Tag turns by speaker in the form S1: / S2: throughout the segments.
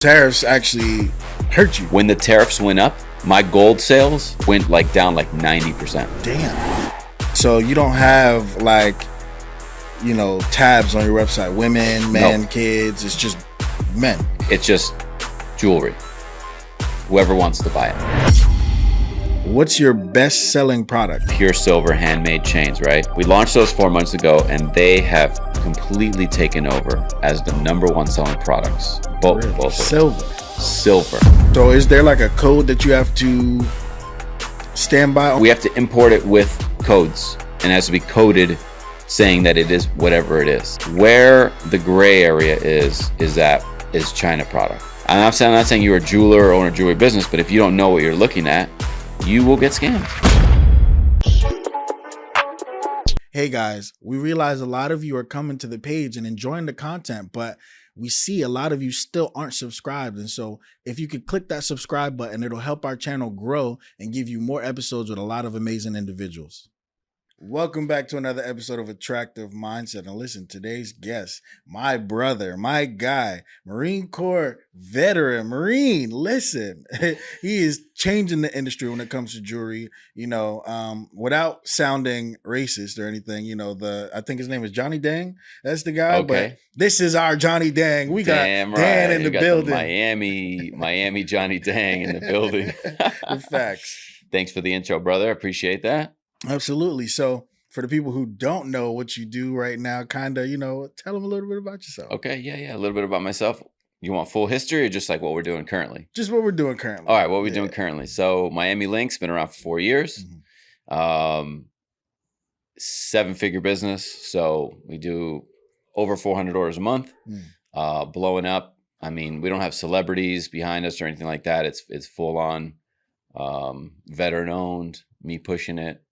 S1: Tariffs actually hurt you.
S2: When the tariffs went up, my gold sales went down 90%.
S1: Damn. So you don't have tabs on your website. Women, men, kids. It's just men.
S2: It's just jewelry. Whoever wants to buy it.
S1: What's your best selling product?
S2: Pure silver handmade chains, right? We launched those 4 months ago and they have completely taken over as the #1 selling products. Both
S1: Silver.
S2: So
S1: is there a code that you have to stand by?
S2: We have to import it with codes and it has to be coded saying that it is whatever it is. Where the gray area is China product. I'm not saying you're a jeweler or own a jewelry business, but if you don't know what you're looking at, you will get scammed.
S1: Hey guys, we realize a lot of you are coming to the page and enjoying the content, but we see a lot of you still aren't subscribed. And so if you could click that subscribe button, it'll help our channel grow and give you more episodes with a lot of amazing individuals. Welcome back to another episode of Attractive Mindset. And listen, today's guest, my brother, my guy, Marine Corps veteran, Marine. Listen, he is changing the industry when it comes to jewelry, without sounding racist or anything. I think his name is Johnny Dang. That's the guy.
S2: Okay.
S1: But this is our Johnny Dang. We got Dan in the building.
S2: Miami Johnny Dang in the building.
S1: Facts.
S2: Thanks for the intro, brother. I appreciate that.
S1: Absolutely. So for the people who don't know what you do right now, tell them a little bit about yourself.
S2: Okay. Yeah. A little bit about myself. You want full history or just what we're doing currently?
S1: Just what we're doing currently.
S2: All right. What we're doing currently. So Miami Link's been around for 4 years. Mm-hmm. 7-figure business. So we do over 400 orders a month, blowing up. I mean, we don't have celebrities behind us or anything like that. It's full on, veteran owned, me pushing it,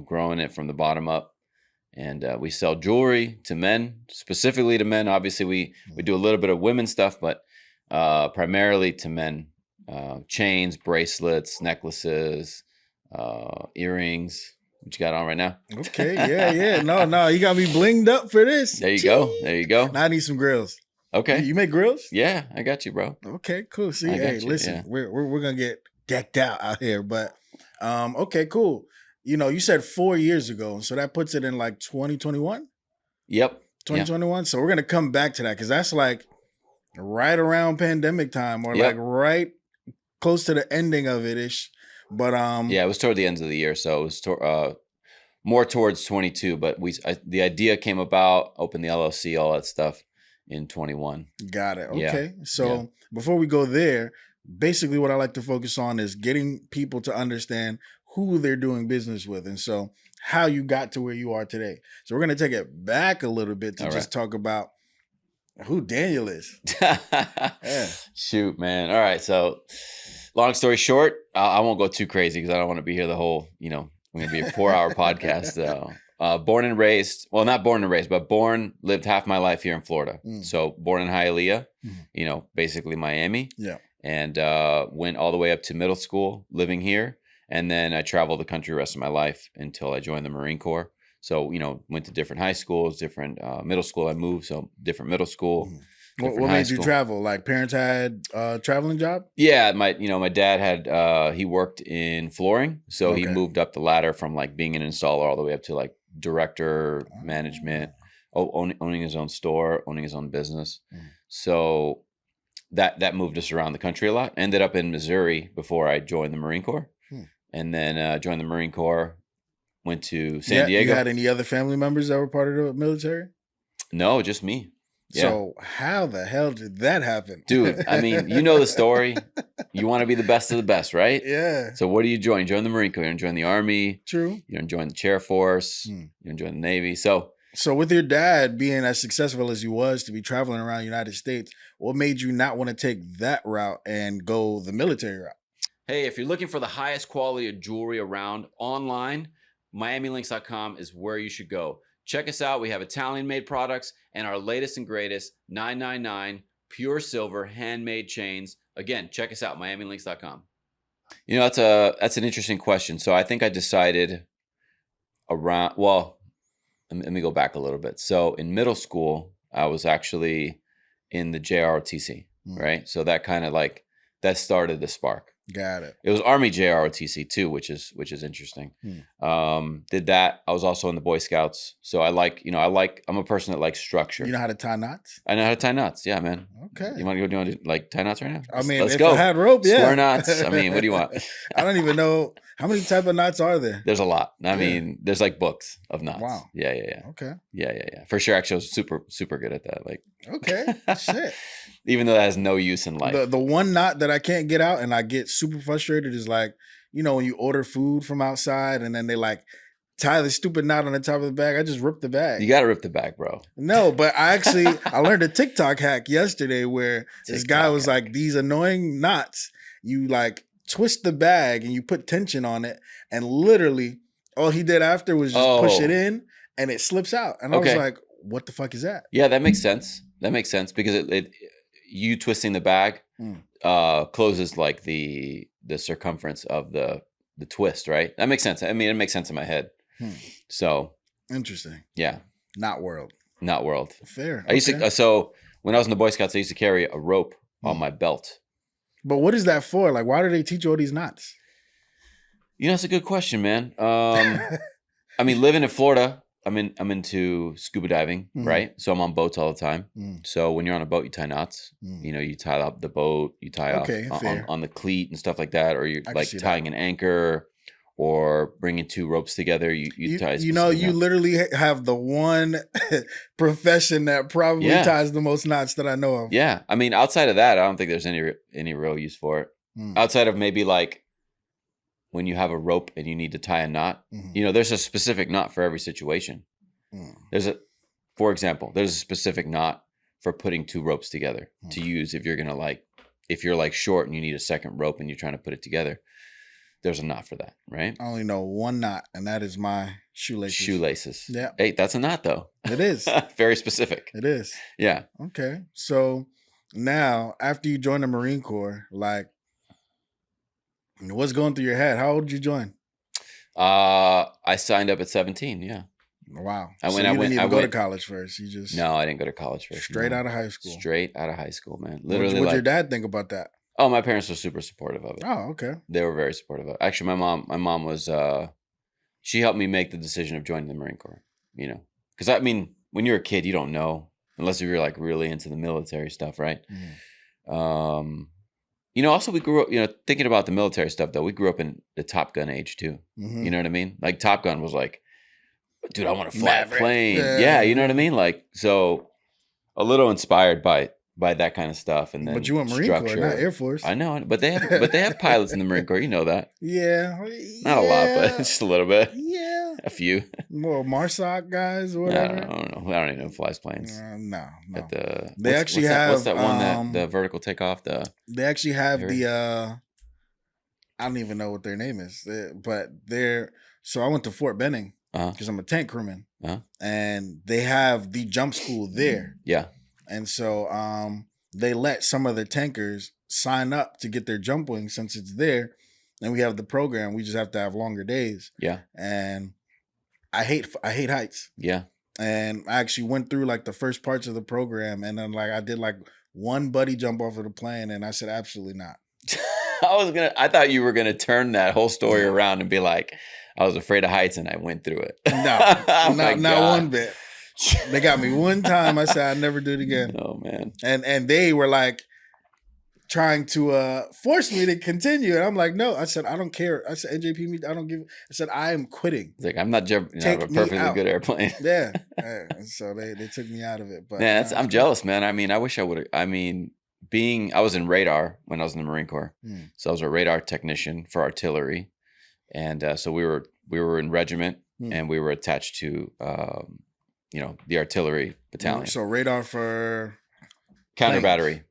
S2: growing it from the bottom up. And we sell jewelry to men, specifically to men. Obviously, we do a little bit of women's stuff, but primarily to men. Chains, bracelets, necklaces, earrings. What you got on right now?
S1: Okay, yeah. No, you got me blinged up for this.
S2: There you go.
S1: Now I need some grills.
S2: Okay.
S1: You make grills?
S2: Yeah, I got you, bro.
S1: Okay, cool. See, listen, we're gonna get decked out here, but okay, cool. You said 4 years ago, so that puts it in 2021.
S2: Yep.
S1: 2021. Yep. So we're gonna come back to that because that's right around pandemic time or right close to the ending of it ish. But
S2: it was toward the end of the year, so it was more towards 22. But the idea came about, open the LLC, all that stuff in 21.
S1: Got it. Okay. So before we go there, basically what I like to focus on is getting people to understand who they're doing business with. And so how you got to where you are today. So we're going to take it back a little bit to talk about who Daniel is.
S2: Shoot, man. All right. So long story short, I won't go too crazy because I don't want to be here the whole, we're going to be a 4-hour podcast. Born and raised, well, not born and raised, but lived half my life here in Florida. So born in Hialeah, basically Miami. Yeah. And went all the way up to middle school living here. And then I traveled the country the rest of my life until I joined the Marine Corps. So, went to different high schools, different middle school. I moved, so different middle school.
S1: What made you travel? Parents had a traveling job?
S2: Yeah, my dad had he worked in flooring, so he moved up the ladder from being an installer all the way up to director, management, owning his own store, owning his own business. So that moved us around the country a lot. Ended up in Missouri before I joined the Marine Corps. And then joined the Marine Corps, went to San Diego.
S1: You had any other family members that were part of the military?
S2: No, just me. Yeah.
S1: So how the hell did that happen?
S2: Dude, I mean, you know the story. You want to be the best of the best, right?
S1: Yeah.
S2: So what do you join? Join the Marine Corps. You're going to join the Army.
S1: True.
S2: You're going to join the Chair Force. You're going to join the Navy. So
S1: with your dad being as successful as he was to be traveling around the United States, what made you not want to take that route and go the military route?
S2: Hey, if you're looking for the highest quality of jewelry around online, MiamiLinks.com is where you should go. Check us out. We have Italian-made products and our latest and greatest 999 pure silver handmade chains. Again, check us out, MiamiLinks.com. That's an interesting question. So I think I decided let me go back a little bit. So in middle school, I was actually in the JROTC. right? So that kind of like that started the spark.
S1: Got it.
S2: It was Army JROTC too, which is interesting. Did that. I was also in the Boy Scouts, so I like, I'm a person that likes structure.
S1: You know how to tie knots?
S2: I know how to tie knots. Yeah, man.
S1: Okay.
S2: You want to go do like tie knots right now?
S1: I mean,
S2: let's
S1: if
S2: go.
S1: I had rope, yeah.
S2: Square knots. I mean, what do you want?
S1: I don't even know how many type of knots are there.
S2: There's a lot. I mean, there's like books of knots.
S1: Wow.
S2: Yeah.
S1: Okay.
S2: Yeah. For sure. Actually, I was super good at that. Like,
S1: okay, shit.
S2: Even though that has no use in life.
S1: The one knot that I can't get out and I get super frustrated is like, when you order food from outside and then they like tie the stupid knot on the top of the bag. I just rip the bag.
S2: You got to rip the bag, bro.
S1: No, but I learned a TikTok hack yesterday where this guy was like, these annoying knots, you like twist the bag and you put tension on it. And literally all he did after was just push it in and it slips out. And I was like, what the fuck is that?
S2: Yeah, that makes sense. That makes sense because you twisting the bag closes like the circumference of the twist, right? That makes sense. I mean, it makes sense in my head. So
S1: interesting.
S2: Yeah.
S1: Not world.
S2: Fair. I used to. So when I was in the Boy Scouts, I used to carry a rope on my belt.
S1: But what is that for? Like, why do they teach you all these knots?
S2: That's a good question, man. I mean, living in Florida, I'm into scuba diving, right? So I'm on boats all the time. So when you're on a boat, you tie knots. You tie up the boat, you tie off on the cleat and stuff like that, or you're like tying an anchor or bringing two ropes together. You tie.
S1: You literally have the one profession that probably ties the most knots that I know of.
S2: Yeah, I mean, outside of that, I don't think there's any real use for it. Outside of maybe like when you have a rope and you need to tie a knot, there's a specific knot for every situation. For example, there's a specific knot for putting two ropes together to use if you're like short and you need a second rope and you're trying to put it together. There's a knot for that, right?
S1: I only know one knot, and that is my shoelaces.
S2: Yeah. Hey, that's a knot though.
S1: It is.
S2: Very specific.
S1: It is.
S2: Yeah.
S1: Okay. So now, after you join the Marine Corps, like, what's going through your head? How old did you join?
S2: I signed up at 17. Yeah.
S1: Wow.
S2: I
S1: didn't even go to college first. You just
S2: No, I didn't go to college first.
S1: Straight out of high school.
S2: Straight out of high school, man. Literally.
S1: What'd your dad think about that?
S2: Oh, my parents were super supportive of it.
S1: Oh, okay.
S2: They were very supportive of it. Actually, my mom was she helped me make the decision of joining the Marine Corps. Because I mean, when you're a kid, you don't know unless you're like really into the military stuff, right? Also we grew up, thinking about the military stuff though, we grew up in the Top Gun age too. You know what I mean? Like Top Gun was like, dude, I want to fly a plane. Yeah, you know what I mean? Like, so a little inspired by that kind of stuff. And then
S1: but you went Marine Corps, not Air Force.
S2: I know, but they have pilots in the Marine Corps, you know that.
S1: Yeah.
S2: Not a lot, but just a little bit.
S1: Yeah.
S2: A few.
S1: More MARSOC guys or whatever.
S2: I don't know. I don't even know who flies planes.
S1: No.
S2: They
S1: actually have
S2: what's that one that the vertical takeoff?
S1: They actually have I don't even know what their name is, but so I went to Fort Benning because I'm a tank crewman, and they have the jump school there.
S2: Yeah.
S1: And so they let some of the tankers sign up to get their jump wing since it's there. And we have the program. We just have to have longer days.
S2: Yeah.
S1: And I hate heights.
S2: Yeah.
S1: And I actually went through like the first parts of the program. And then like I did like one buddy jump off of the plane. And I said, absolutely not.
S2: I thought you were gonna turn that whole story around and be like, I was afraid of heights and I went through it.
S1: No, not one bit. They got me one time. I said I'd never do it again.
S2: Oh man.
S1: And they were like trying to force me to continue. And I'm like, no. I said, I don't care. I said, NJP, I don't give. I said, I am quitting.
S2: It's like, I'm not jumping out of a perfectly good airplane.
S1: Yeah. So they took me out of it. But
S2: man, I'm jealous, man. I mean, I wish I would have. I mean, I was in radar when I was in the Marine Corps. So I was a radar technician for artillery. And so we were in regiment and we were attached to the artillery battalion.
S1: So radar for
S2: counter battery,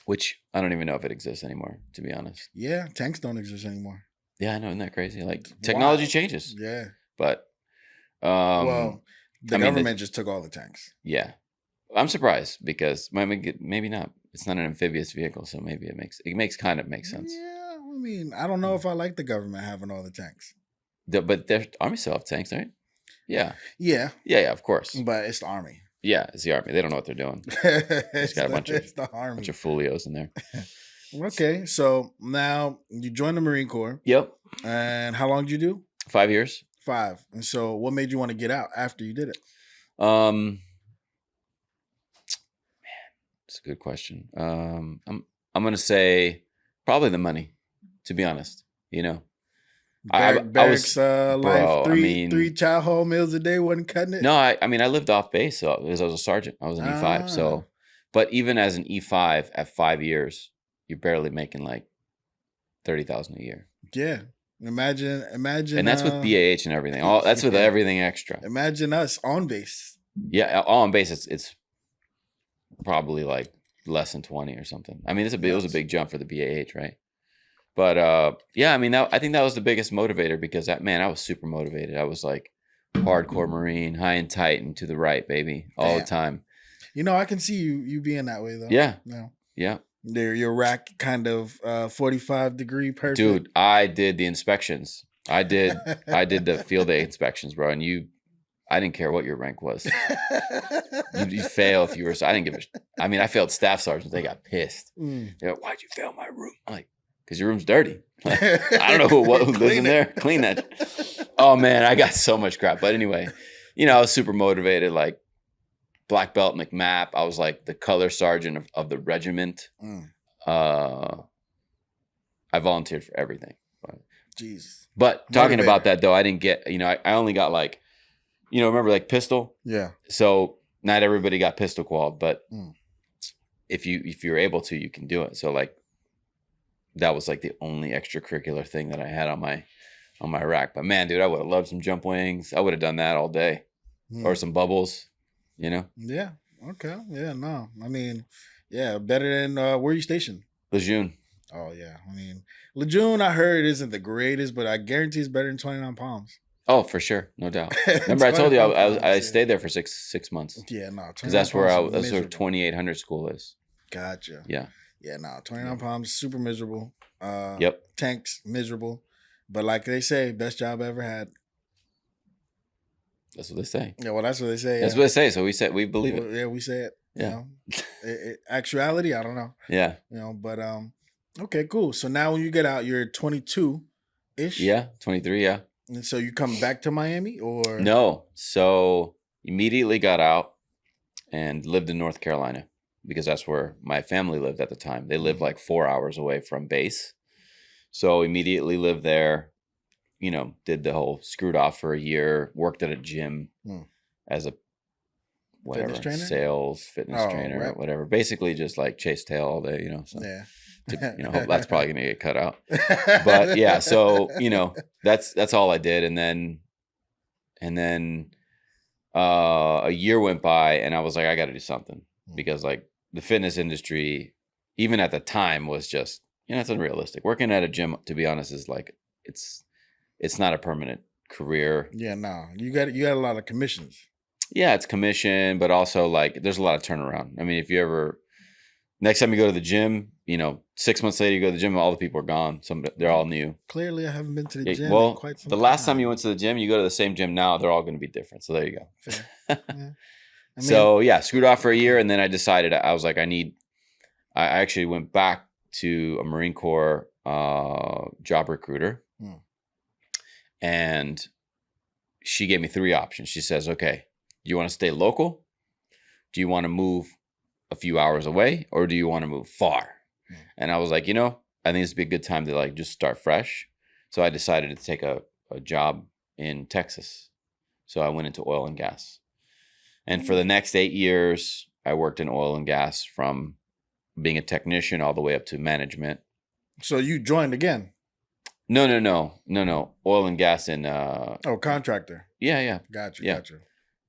S2: which I don't even know if it exists anymore, to be honest.
S1: Yeah, tanks don't exist anymore.
S2: Yeah, I know, isn't that crazy? Like technology changes.
S1: Yeah,
S2: but
S1: the government just took all the tanks.
S2: Yeah, I'm surprised because maybe not. It's not an amphibious vehicle, so maybe it makes sense.
S1: Yeah, I mean, I don't know if I like the government having all the tanks.
S2: But the Army still have tanks, right? Yeah.
S1: Yeah.
S2: Yeah, of course.
S1: But it's the Army.
S2: Yeah, it's the Army. They don't know what they're doing. It's got a bunch of folios in there.
S1: Okay, so now you joined the Marine Corps.
S2: Yep.
S1: And how long did you do?
S2: 5 years.
S1: 5. And so what made you want to get out after you did it?
S2: Man, it's a good question. I'm gonna say probably the money, to be honest. You know,
S1: Barracks life.
S2: bro,
S1: Three chow hall meals a day wasn't cutting it.
S2: No, I mean I lived off base, so because I was a sergeant, I was an E5. So, but even as an E5 at 5 years, you're barely making like $30,000 a year.
S1: Yeah. Imagine,
S2: and that's with BAH and everything. All that's with everything extra.
S1: Imagine us on base.
S2: Yeah, all on base. It's probably like less than 20 or something. I mean, it was a big jump for the BAH, right? But yeah, I mean, I think that was the biggest motivator because I was super motivated. I was like hardcore Marine, high and tight and to the right, baby, all the time.
S1: You know, I can see you being that way though.
S2: Yeah,
S1: no.
S2: Yeah.
S1: Your rack kind of 45-degree perfect.
S2: Dude, I did the inspections. I did the field day inspections, bro. And I didn't care what your rank was. You'd fail if you were. I didn't give a. I mean, I failed staff sergeants. They got pissed. They're like, "Why'd you fail my room?" I'm like, "Cause your room's dirty." Like, I don't know who lives in there. Clean that. Oh man, I got so much crap. But anyway, I was super motivated. Like black belt McMap. I was like the color sergeant of the regiment. I volunteered for everything.
S1: Jeez.
S2: But talking about that though, I didn't get. I only got like. Remember like pistol?
S1: Yeah.
S2: So not everybody got pistol qualified, but if you're able to, you can do it. So like that was like the only extracurricular thing that I had on my rack. But man, dude, I would have loved some jump wings. I would have done that all day. Or some bubbles, Yeah.
S1: Okay. Yeah, no. I mean, yeah, better than where you stationed?
S2: Lejeune.
S1: Oh yeah. I mean, Lejeune I heard isn't the greatest, but I guarantee it's better than 29 Palms.
S2: Oh, for sure, no doubt. Remember, I told you I stayed there for six months.
S1: Yeah, no,
S2: because that's where 2800 school is.
S1: Gotcha.
S2: Yeah,
S1: no, 29 Palms super miserable.
S2: Yep.
S1: Tanks miserable, but like they say, best job I ever had.
S2: That's what they say.
S1: Yeah, well, that's what they say.
S2: That's what they say. So we believe it.
S1: Yeah, we say it.
S2: Yeah.
S1: Actuality, I don't know.
S2: Yeah.
S1: But okay, cool. So now when you get out, you're 22-ish.
S2: Yeah, 23. Yeah.
S1: And so you come back to Miami or?
S2: No. So immediately got out and lived in North Carolina because that's where my family lived at the time. They lived like 4 hours away from base. So immediately lived there, did the whole screwed off for a year, worked at a gym as a fitness trainer, whatever. Basically just like chase tail all day, So. Yeah. Hope that's probably gonna get cut out. But yeah, so that's all I did, and then a year went by, and I was like, I got to do something because like the fitness industry, even at the time, was just it's unrealistic. Working at a gym, to be honest, is like it's not a permanent career.
S1: Yeah, no, you got a lot of commissions.
S2: Yeah, it's commission, but also like there's a lot of turnaround. I mean, if you ever next time you go to the gym, 6 months later you go to the gym, all the people are gone. They're all new.
S1: Clearly, I haven't been to the gym
S2: in
S1: quite some
S2: time. The last time you went to the gym, you go to the same gym now, they're all going to be different. So there you go. Yeah. So yeah, screwed off for a year, and then I decided I was like, I actually went back to a Marine Corps job recruiter, and she gave me 3 options. She says, "Okay, do you want to stay local? Do you want to move a few hours away, or do you want to move far?" And I was like, I think this would be a good time to like just start fresh. So I decided to take a job in Texas. So I went into oil and gas. And for the next 8 years, I worked in oil and gas from being a technician all the way up to management.
S1: So you joined again?
S2: No. Oil and gas in
S1: contractor.
S2: Yeah.
S1: Gotcha.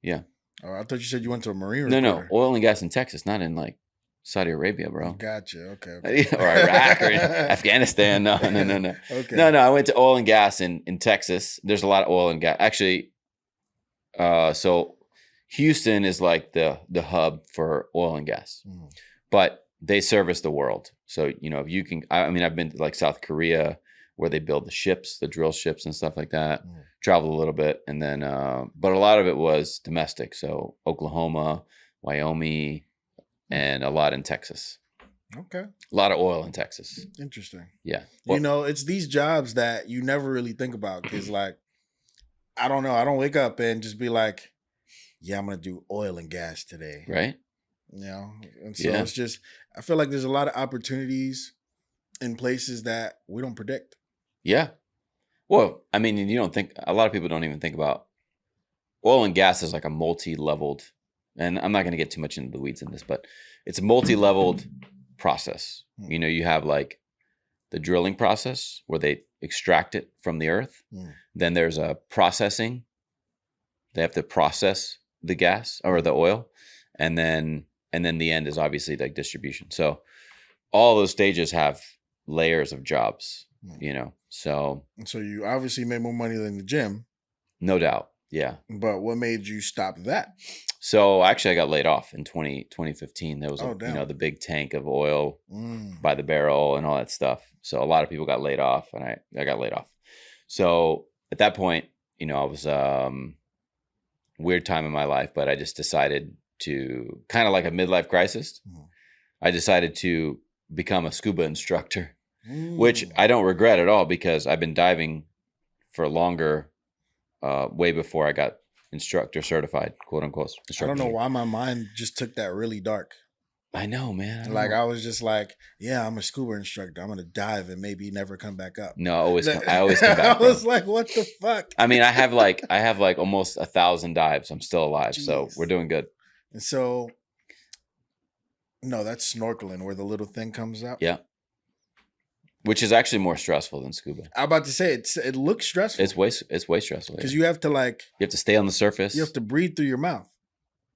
S2: Yeah.
S1: Oh, I thought you said you went to a Marine recruiter.
S2: No. Oil and gas in Texas, not in like Saudi Arabia, bro.
S1: Gotcha. Okay.
S2: Or Iraq or Afghanistan. No.
S1: Okay.
S2: No. I went to oil and gas in Texas. There's a lot of oil and gas. Actually, so Houston is like the hub for oil and gas. But they service the world. So, if you can, I've been to like South Korea where they build the ships, the drill ships and stuff like that. Traveled a little bit. And then, but a lot of it was domestic. So Oklahoma, Wyoming, and a lot in Texas.
S1: Okay.
S2: A lot of oil in Texas.
S1: Interesting.
S2: Yeah.
S1: Well, it's these jobs that you never really think about because, like, I don't know. I don't wake up and just be like, yeah, I'm going to do oil and gas today.
S2: Right.
S1: And so it's just, I feel like there's a lot of opportunities in places that we don't predict.
S2: Yeah. Well, I mean, you don't think, a lot of people don't even think about oil and gas is like a multi-leveled, and I'm not going to get too much into the weeds in this, but it's a multi-leveled process. You have like the drilling process where they extract it from the earth. Then there's a processing. They have to process the gas or the oil. And then the end is obviously like distribution. So all those stages have layers of jobs, so.
S1: And so you obviously made more money than the gym.
S2: No doubt. Yeah.
S1: But what made you stop that?
S2: So actually I got laid off in 2015. There was the big tank of oil by the barrel and all that stuff. So a lot of people got laid off, and I got laid off. So at that point, I was weird time in my life, but I just decided to, kind of like a midlife crisis. I decided to become a scuba instructor, which I don't regret at all because I've been diving for longer, way before I got instructor certified, quote unquote.
S1: I don't know why my mind just took that really dark.
S2: I know, man.
S1: I was just like, yeah, I'm a scuba instructor. I'm going to dive and maybe never come back up.
S2: No, I always come back.
S1: I was like, what the fuck?
S2: I mean, I have like almost 1,000 dives. I'm still alive. Jeez. So we're doing good.
S1: And so, no, that's snorkeling where the little thing comes out.
S2: Yeah. Which is actually more stressful than scuba.
S1: I'm about to say it looks stressful.
S2: It's way stressful.
S1: Because you have to you
S2: have to stay on the surface.
S1: You have to breathe through your mouth.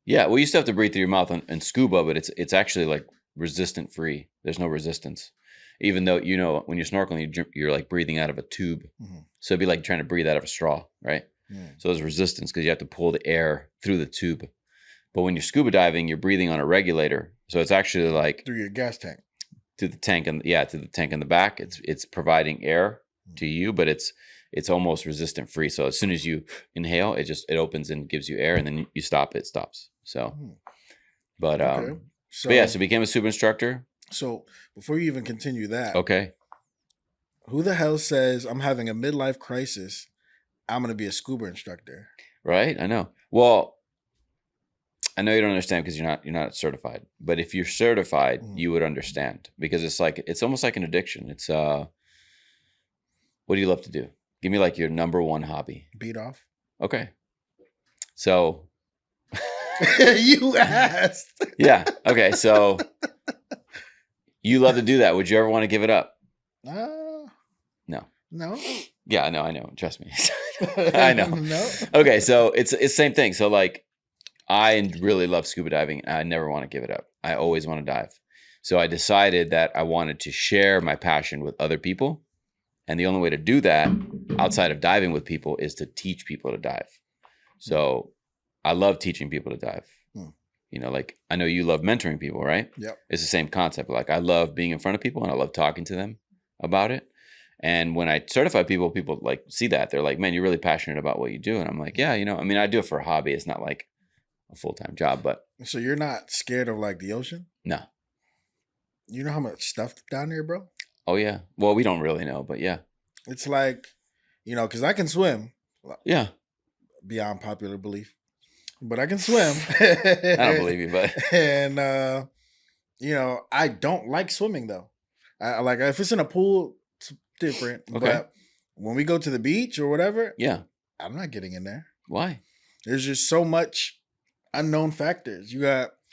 S1: Yeah,
S2: well, you still have to breathe through your mouth in scuba, but it's actually like resistant free. There's no resistance. Even though, when you're snorkeling, you're like breathing out of a tube. So it'd be like trying to breathe out of a straw, right? So there's resistance because you have to pull the air through the tube. But when you're scuba diving, you're breathing on a regulator. So it's actually like
S1: through your gas tank.
S2: To the tank to the tank in the back. It's providing air to you, but it's almost resistant free. So as soon as you inhale, it opens and gives you air, and then you stop, it stops. So, but so became a scuba instructor.
S1: So before you even continue that,
S2: okay,
S1: who the hell says I'm having a midlife crisis? I'm going to be a scuba instructor.
S2: Right, I know. Well, I know you don't understand because you're not certified. But if you're certified, you would understand because it's almost like an addiction. It's what do you love to do? Give me like your number one hobby.
S1: Beat off.
S2: Okay. So
S1: you asked.
S2: Yeah. Okay. So you love to do that. Would you ever want to give it up?
S1: No. No.
S2: Yeah, I know. Trust me. I know.
S1: No.
S2: Okay. So it's the same thing. So like, I really love scuba diving. I never want to give it up. I always want to dive. So I decided that I wanted to share my passion with other people. And the only way to do that outside of diving with people is to teach people to dive. So I love teaching people to dive. Like I know you love mentoring people, right?
S1: Yep.
S2: It's the same concept. Like I love being in front of people and I love talking to them about it. And when I certify people like see that. They're like, man, you're really passionate about what you do. And I'm like, yeah, I do it for a hobby. It's not like a full-time job, but.
S1: So you're not scared of like the ocean?
S2: No.
S1: You know how much stuff down there, bro?
S2: Oh yeah. Well, we don't really know, but yeah.
S1: It's like, because I can swim.
S2: Yeah.
S1: Beyond popular belief. But I can swim.
S2: I don't believe you, but.
S1: And, I don't like swimming though. I like, if it's in a pool, it's different.
S2: Okay.
S1: But when we go to the beach or whatever.
S2: Yeah.
S1: I'm not getting in there.
S2: Why?
S1: There's just so much unknown factors.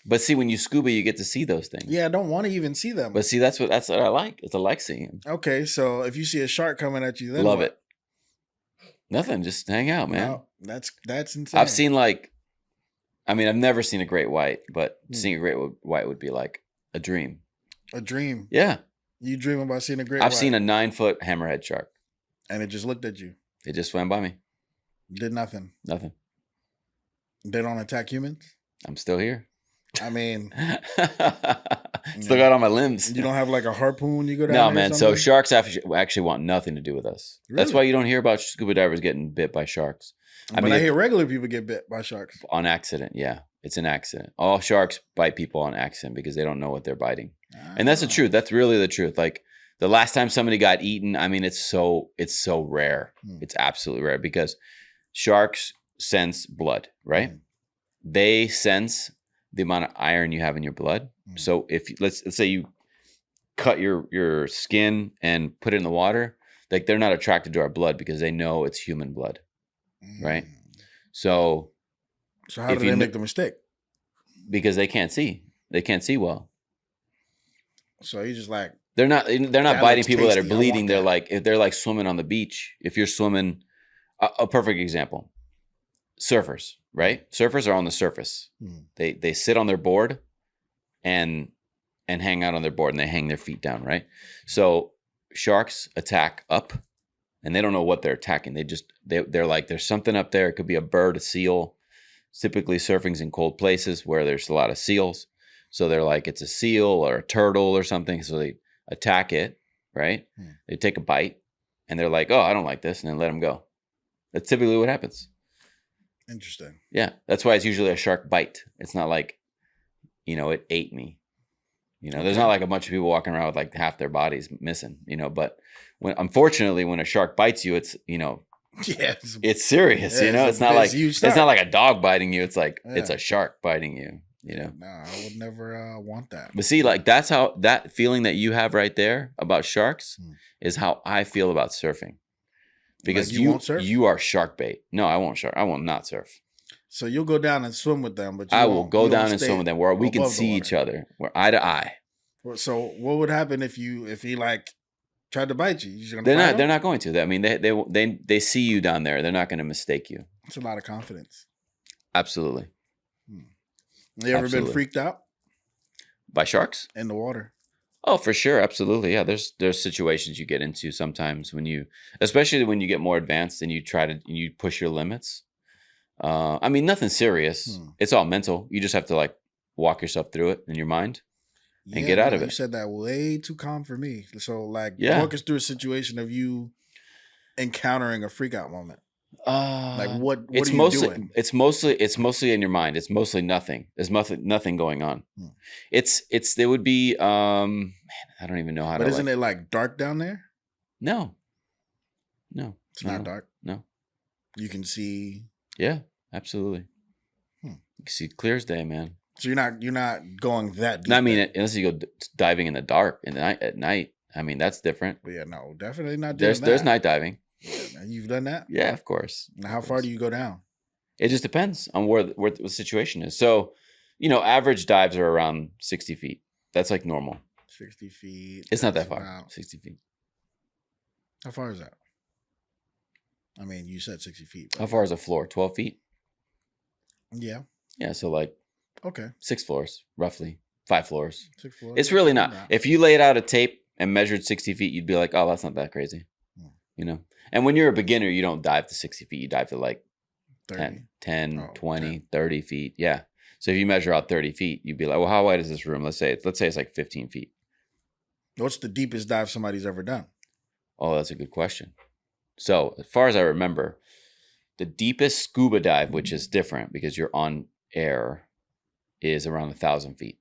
S2: But see, when you scuba, you get to see those things.
S1: Yeah, I don't want to even see them.
S2: But see, that's what I like. I like seeing them.
S1: Okay, so if you see a shark coming at you, then
S2: love
S1: what?
S2: It. Nothing, just hang out, man.
S1: No, that's insane.
S2: I've seen I've never seen a great white, but seeing a great white would be like a dream.
S1: A dream?
S2: Yeah.
S1: You dream about seeing a great white?
S2: I've seen a 9-foot hammerhead shark.
S1: And it just looked at you?
S2: It just swam by me.
S1: Did nothing?
S2: Nothing.
S1: They don't attack humans?
S2: I'm still here.
S1: I mean,
S2: still got all my limbs.
S1: You don't have like a harpoon when you go down?
S2: No, man. So sharks actually want nothing to do with us.
S1: Really?
S2: That's why you don't hear about scuba divers getting bit by sharks.
S1: I hear regular people get bit by sharks
S2: on accident. Yeah, It's an accident. All sharks bite people on accident because they don't know what they're biting. And that's the truth. That's really the truth. Like the last time somebody got eaten, I mean, it's so rare. It's absolutely rare because sharks sense blood, right? They sense the amount of iron you have in your blood. So if let's say you cut your skin and put it in the water, like they're not attracted to our blood because they know it's human blood, right? So
S1: how do they make the mistake?
S2: Because they can't see. They can't see well.
S1: So you just like
S2: they're not biting people that are bleeding. They're like if they're like swimming on the beach. If you're swimming, a perfect example, surfers, right? Surfers are on the surface. They sit on their board and hang out on their board and they hang their feet down, right? So sharks attack up and they don't know what they're attacking. They're like, there's something up there. It could be a bird, a seal. Typically surfing's in cold places where there's a lot of seals. So they're like, it's a seal or a turtle or something. So they attack it, right? They take a bite and they're like, oh, I don't like this. And then let them go. That's typically what happens.
S1: Interesting.
S2: Yeah. That's why it's usually a shark bite. It's not like, it ate me. There's not like a bunch of people walking around with like half their bodies missing, but unfortunately, when a shark bites you, it's, it's serious, it's not like a dog biting you. It's like, it's a shark biting you,
S1: No, I would never want that.
S2: But see, like that's how that feeling that you have right there about sharks is how I feel about surfing. Because
S1: like you won't surf?
S2: You are shark bait. No, I won't surf. I will not surf.
S1: So you'll go down and swim with them, but
S2: I will go down and swim with them where we can see each other. We're eye to eye.
S1: So what would happen if he like tried to bite you?
S2: They're not going to. I mean, they see you down there. They're not going to mistake you.
S1: It's a lot of confidence.
S2: Absolutely.
S1: You ever been freaked out
S2: by sharks
S1: in the water?
S2: Oh, for sure, absolutely. Yeah, there's situations you get into sometimes especially when you get more advanced and you push your limits. I mean, nothing serious. It's all mental. You just have to like walk yourself through it in your mind and get out of it.
S1: You said that way too calm for me. So like, walk us through a situation of you encountering a freak out moment. Like what are you doing?
S2: It's mostly in your mind. It's mostly nothing. There's nothing going on. There would be man, I don't even know how to.
S1: But isn't it like dark down there?
S2: No.
S1: It's not dark.
S2: No.
S1: You can see.
S2: Yeah, absolutely. You can see clear as day, man.
S1: So you're not going that deep.
S2: No, I mean, unless you go diving in the dark at night. I mean, that's different.
S1: But yeah, no, definitely not.
S2: There's night diving.
S1: Yeah, you've done that?
S2: Yeah, of course.
S1: Now, how far do you go down?
S2: It just depends on where the situation is. So, average dives are around 60 feet. That's like normal.
S1: 60 feet.
S2: It's not that far. 60 feet.
S1: How far is that? I mean, you said 60 feet.
S2: How far is the floor? 12 feet?
S1: Yeah.
S2: Yeah, so like 6 floors, roughly. 5 floors.
S1: 6 floors.
S2: It's really not. If you laid out a tape and measured 60 feet, you'd be like, oh, that's not that crazy. And when you're a beginner, you don't dive to 60 feet. You dive to like 10, 20, 10. 30 feet. Yeah. So if you measure out 30 feet, you'd be like, well, how wide is this room? Let's say it's like 15 feet.
S1: What's the deepest dive somebody's ever done?
S2: Oh, that's a good question. So as far as I remember, the deepest scuba dive, which is different because you're on air, is around 1,000 feet.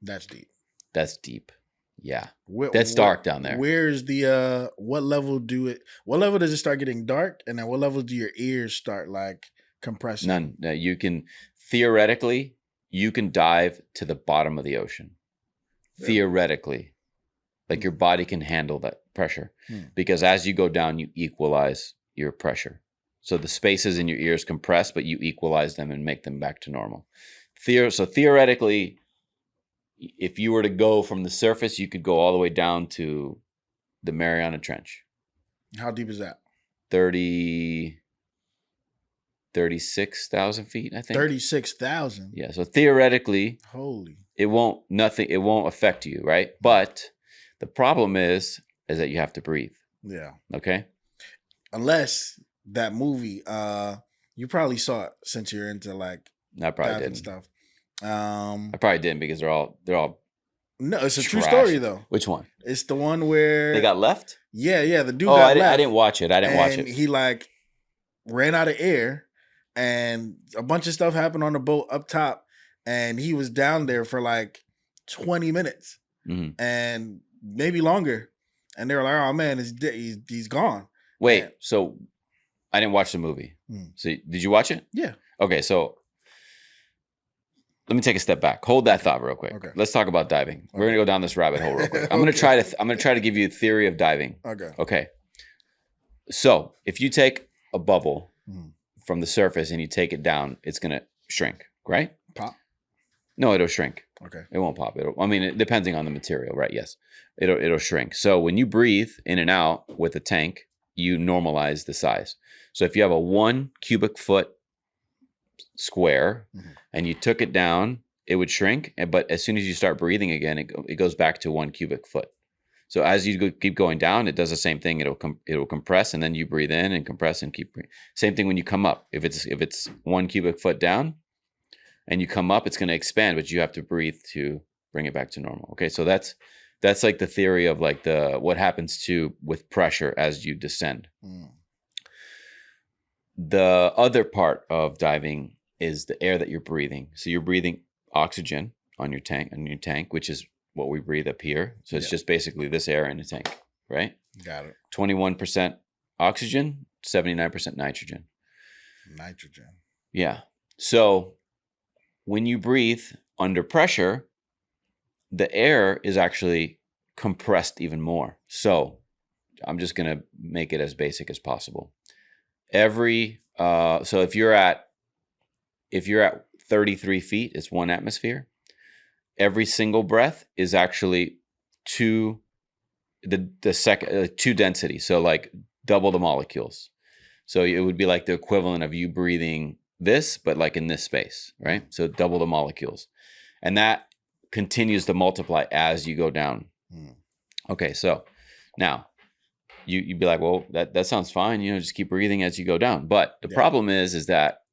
S1: That's deep.
S2: That's deep. Yeah. That's dark down there.
S1: Where's the what level does it start getting dark? And then what level do your ears start like compressing?
S2: None. No, theoretically, you can dive to the bottom of the ocean. Really? Theoretically. Like your body can handle that pressure. Because as you go down, you equalize your pressure. So the spaces in your ears compress, but you equalize them and make them back to normal. So theoretically, if you were to go from the surface, you could go all the way down to the Mariana Trench.
S1: How deep is that?
S2: 36,000 feet, I think.
S1: 36,000?
S2: Yeah. So theoretically, it won't affect you, right? But the problem is that you have to breathe.
S1: Yeah.
S2: Okay.
S1: Unless that movie, you probably saw it since you're into like
S2: I probably didn't.
S1: Stuff.
S2: I probably didn't because they're all
S1: no, it's a
S2: trash.
S1: true story though.
S2: Which one?
S1: It's the one where
S2: they got left.
S1: Yeah, the dude got left.
S2: I didn't watch it.
S1: He like ran out of air, and a bunch of stuff happened on the boat up top, and he was down there for like 20 minutes and maybe longer. And they were like, "Oh man, he's gone."
S2: Wait,
S1: and,
S2: so I didn't watch the movie. So did you watch it?
S1: Yeah.
S2: Okay, so let me take a step back. Hold that thought real quick.
S1: Okay.
S2: Let's talk about diving.
S1: Okay.
S2: We're gonna go down this rabbit hole real quick. I'm gonna try to give you a theory of diving.
S1: Okay.
S2: Okay. So if you take a bubble from the surface and you take it down, it's gonna shrink, right?
S1: Pop?
S2: No, it'll shrink.
S1: Okay.
S2: It won't pop. Depending on the material, right? Yes. It'll shrink. So when you breathe in and out with a tank, you normalize the size. So if you have a 1 cubic foot square and you took it down, it would shrink. But as soon as you start breathing again, it goes back to 1 cubic foot. So as you keep going down, it does the same thing. It'll compress, and then you breathe in and compress and keep breathing. Same thing when you come up. If it's 1 cubic foot down and you come up, it's going to expand, but you have to breathe to bring it back to normal. Okay, so that's like the theory of like what happens with pressure as you descend. The other part of diving is the air that you're breathing. So you're breathing oxygen on your tank, which is what we breathe up here. So it's just basically this air in the tank, right?
S1: Got it.
S2: 21% oxygen, 79% nitrogen.
S1: Nitrogen.
S2: Yeah. So when you breathe under pressure, the air is actually compressed even more. So I'm just going to make it as basic as possible. So if you're at 33 feet, it's 1 atmosphere. Every single breath is actually two density. So like double the molecules. So it would be like the equivalent of you breathing this, but like in this space, right? So double the molecules. And that continues to multiply as you go down. Okay, so now you'd be like, well, that sounds fine. Just keep breathing as you go down. But the problem is that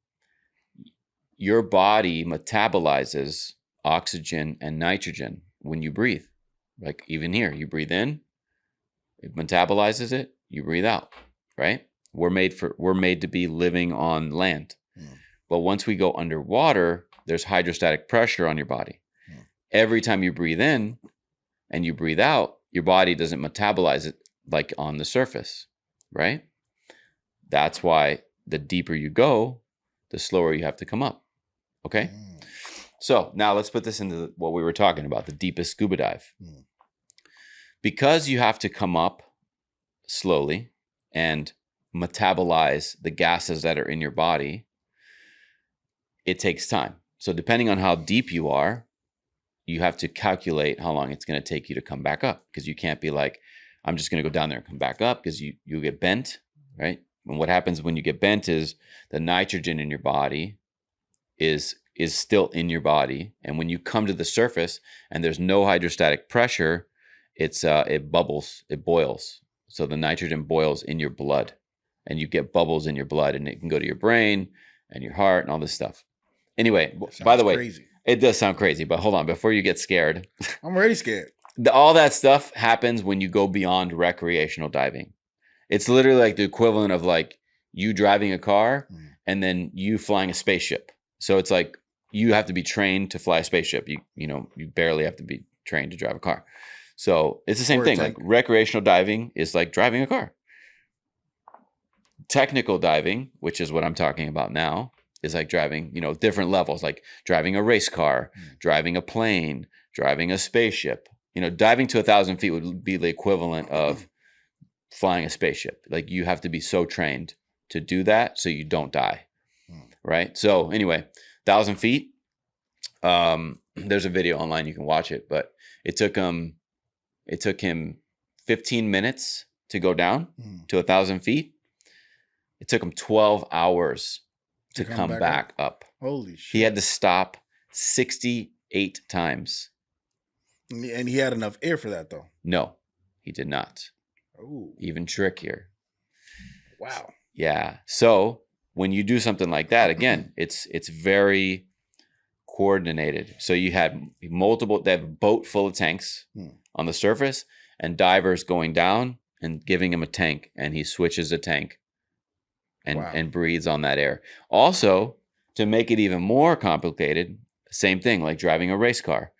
S2: your body metabolizes oxygen and nitrogen when you breathe. Like even here, you breathe in, it metabolizes it, you breathe out, right? We're made to be living on land. But once we go underwater, there's hydrostatic pressure on your body. Every time you breathe in and you breathe out, your body doesn't metabolize it like on the surface, right? That's why the deeper you go, the slower you have to come up. Okay? So now let's put this into what we were talking about, the deepest scuba dive. Because you have to come up slowly and metabolize the gases that are in your body, it takes time. So depending on how deep you are, you have to calculate how long it's going to take you to come back up, because you can't be like, I'm just going to go down there and come back up, because you get bent, right? And what happens when you get bent is the nitrogen in your body is still in your body. And when you come to the surface and there's no hydrostatic pressure, it bubbles, it boils. So the nitrogen boils in your blood, and you get bubbles in your blood, and it can go to your brain and your heart and all this stuff. Anyway, by the way,
S1: crazy.
S2: It does sound crazy, but hold on, before you get scared.
S1: I'm already scared.
S2: All that stuff happens when you go beyond recreational diving. It's literally like the equivalent of like you driving a car and then you flying a spaceship. So it's like you have to be trained to fly a spaceship. You barely have to be trained to drive a car. So it's the same thing. Like recreational diving is like driving a car. Technical diving, which is what I'm talking about now, is like driving, different levels, like driving a race car, driving a plane, driving a spaceship. Diving to 1,000 feet would be the equivalent of flying a spaceship. Like you have to be so trained to do that so you don't die, right? So anyway, 1,000 feet. There's a video online, you can watch it, but it took him 15 minutes to go down to 1,000 feet. It took him 12 hours to come back up.
S1: Holy shit.
S2: He had to stop 68 times.
S1: And he had enough air for that, though.
S2: No, he did not.
S1: Ooh.
S2: Even trickier.
S1: Wow.
S2: Yeah. So when you do something like that, again, it's very coordinated. So you had they have a boat full of tanks on the surface, and divers going down and giving him a tank, and he switches the tank and breathes on that air. Also, to make it even more complicated, same thing like driving a race car.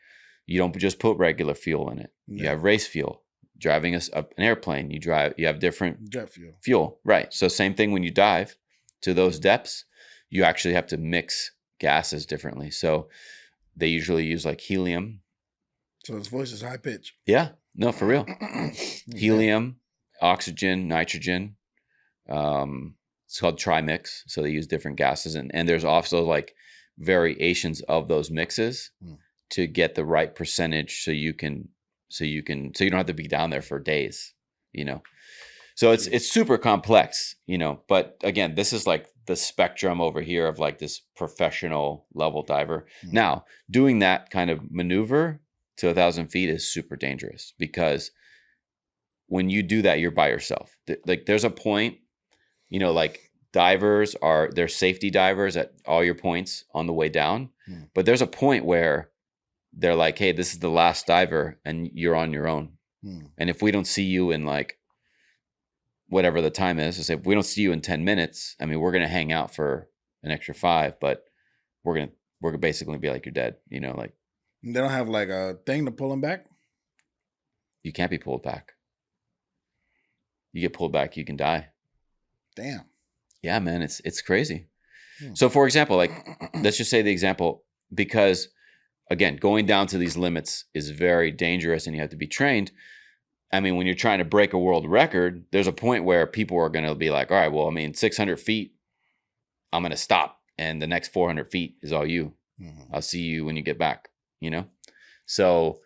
S2: You don't just put regular fuel in it.
S1: Yeah.
S2: You have race fuel. Driving an airplane, you have different
S1: jet
S2: fuel. Right. So same thing when you dive to those depths, you actually have to mix gases differently. So they usually use like helium.
S1: So his voice is high pitched.
S2: Yeah. No, for real. Helium, oxygen, nitrogen. It's called trimix. So they use different gases, and there's also like variations of those mixes to get the right percentage so you don't have to be down there for days, So it's super complex, but again, this is like the spectrum over here of like this professional level diver. Now, doing that kind of maneuver to 1,000 feet is super dangerous, because when you do that, you're by yourself. Like there's a point, like divers they're safety divers at all your points on the way down. But there's a point where they're like, hey, this is the last diver and you're on your own. And if we don't see you in like whatever the time is, if we don't see you in 10 minutes, I mean, we're going to hang out for an extra 5, but we're going to basically be like, you're dead, like.
S1: They don't have like a thing to pull them back?
S2: You can't be pulled back. You get pulled back, you can die.
S1: Damn.
S2: Yeah, man, it's crazy. So for example, like, let's just say the example, because again, going down to these limits is very dangerous and you have to be trained. I mean, when you're trying to break a world record, there's a point where people are going to be like, all right, well, I mean, 600 feet, I'm going to stop. And the next 400 feet is all you. I'll see you when you get back, So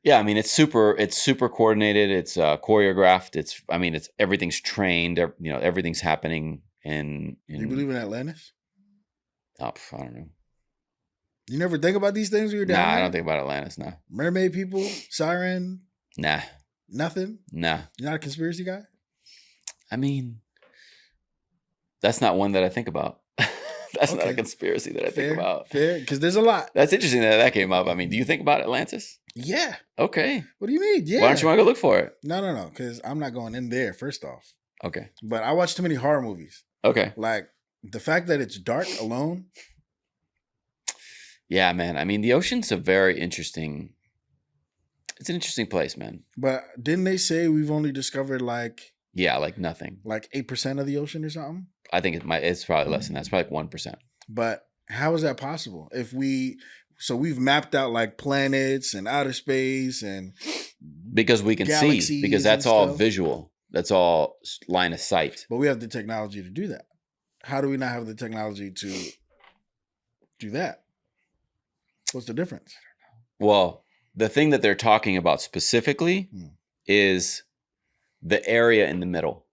S2: yeah, I mean, it's super coordinated. It's choreographed. Everything's trained. Everything's happening. Do
S1: you believe in Atlantis?
S2: Oh, I don't know.
S1: You never think about these things when you're down there?
S2: I don't think about Atlantis. Nah.
S1: Mermaid people, siren.
S2: Nah.
S1: Nothing.
S2: Nah.
S1: You're not a conspiracy guy?
S2: I mean, that's not one that I think about. That's not a conspiracy that I think about.
S1: Fair, because there's a lot.
S2: That's interesting that came up. I mean, do you think about Atlantis?
S1: Yeah.
S2: Okay.
S1: What do you mean? Yeah.
S2: Why don't you want to go look for it?
S1: No, because I'm not going in there, first off.
S2: Okay.
S1: But I watch too many horror movies.
S2: Okay.
S1: Like, the fact that it's dark alone.
S2: Yeah, man. I mean, the ocean's it's an interesting place, man.
S1: But didn't they say we've only discovered like...
S2: Yeah, like nothing.
S1: Like 8% of the ocean or something?
S2: I think it's probably less than that. It's probably like 1%.
S1: But how is that possible? So we've mapped out like planets and outer space and...
S2: Because we can see. Because that's all visual. That's all line of sight.
S1: But we have the technology to do that. How do we not have the technology to do that? What's the difference?
S2: Well, the thing that they're talking about specifically is the area in the middle,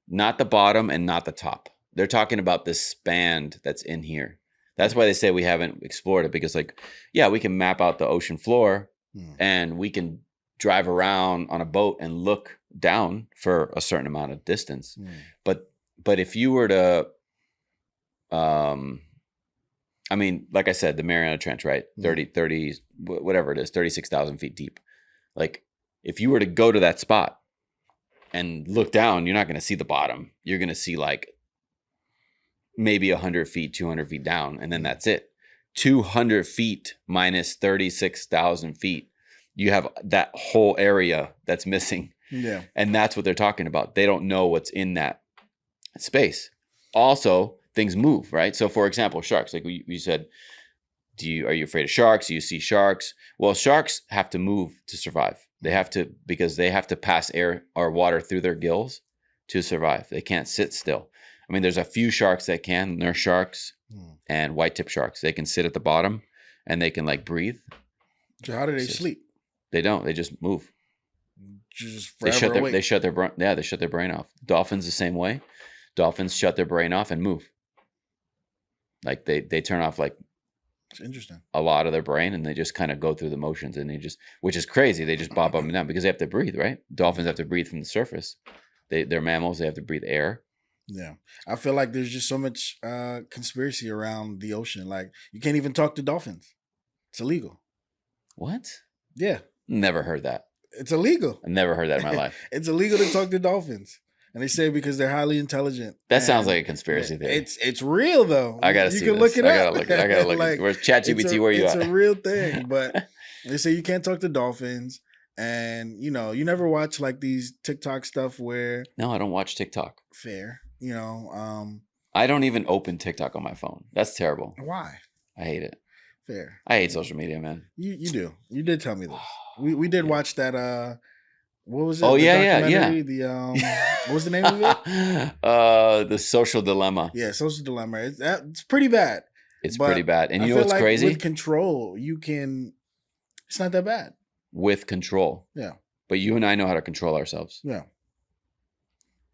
S2: not the bottom and not the top. They're talking about this span that's in here. That's why they say we haven't explored it, because like, yeah, we can map out the ocean floor and we can drive around on a boat and look down for a certain amount of distance. But if you were to, I mean, like I said, the Mariana Trench, right? 30, whatever it is, 36,000 feet deep. Like if you were to go to that spot and look down, you're not going to see the bottom. You're going to see like maybe 100 feet, 200 feet down. And then that's it. 200 feet minus 36,000 feet. You have that whole area that's missing.
S1: Yeah.
S2: And that's what they're talking about. They don't know what's in that space. Also, things move, right? So for example, sharks, like you said, are you afraid of sharks? Do you see sharks? Well, sharks have to move to survive. Because they have to pass air or water through their gills to survive. They can't sit still. I mean, there's a few sharks that can, nurse sharks and white tip sharks. They can sit at the bottom and they can like breathe.
S1: So how do they sleep?
S2: They don't. They just move.
S1: Just
S2: They shut their
S1: awake.
S2: brain off. Dolphins the same way. Dolphins shut their brain off and move. Like they turn off like
S1: it's interesting.
S2: A lot of their brain, and they just kind of go through the motions, and which is crazy. They just bob up and down because they have to breathe, right? Dolphins have to breathe from the surface. They're mammals. They have to breathe air.
S1: Yeah. I feel like there's just so much conspiracy around the ocean. Like you can't even talk to dolphins. It's illegal.
S2: What?
S1: Yeah.
S2: Never heard that.
S1: It's illegal.
S2: I never heard that in my life.
S1: It's illegal to talk to dolphins. And they say because they're highly intelligent.
S2: That sounds like a conspiracy theory.
S1: It's real though.
S2: I gotta see
S1: You can
S2: this.
S1: look it up.
S2: I gotta look.
S1: Like,
S2: where's ChatGPT? Where you
S1: it's
S2: at?
S1: It's a real thing. But they say you can't talk to dolphins. And you never watch like these TikTok stuff where.
S2: No, I don't watch TikTok.
S1: Fair.
S2: I don't even open TikTok on my phone. That's terrible.
S1: Why?
S2: I hate it.
S1: Fair.
S2: I hate social media, man.
S1: You do. You did tell me this. We did watch that. What was it?
S2: Oh,
S1: the
S2: yeah.
S1: The what was the name of it?
S2: The Social Dilemma.
S1: Yeah, Social Dilemma. It's pretty bad.
S2: It's pretty bad. And you know what's
S1: like
S2: crazy?
S1: With control, it's not that bad.
S2: With control.
S1: Yeah.
S2: But you and I know how to control ourselves.
S1: Yeah.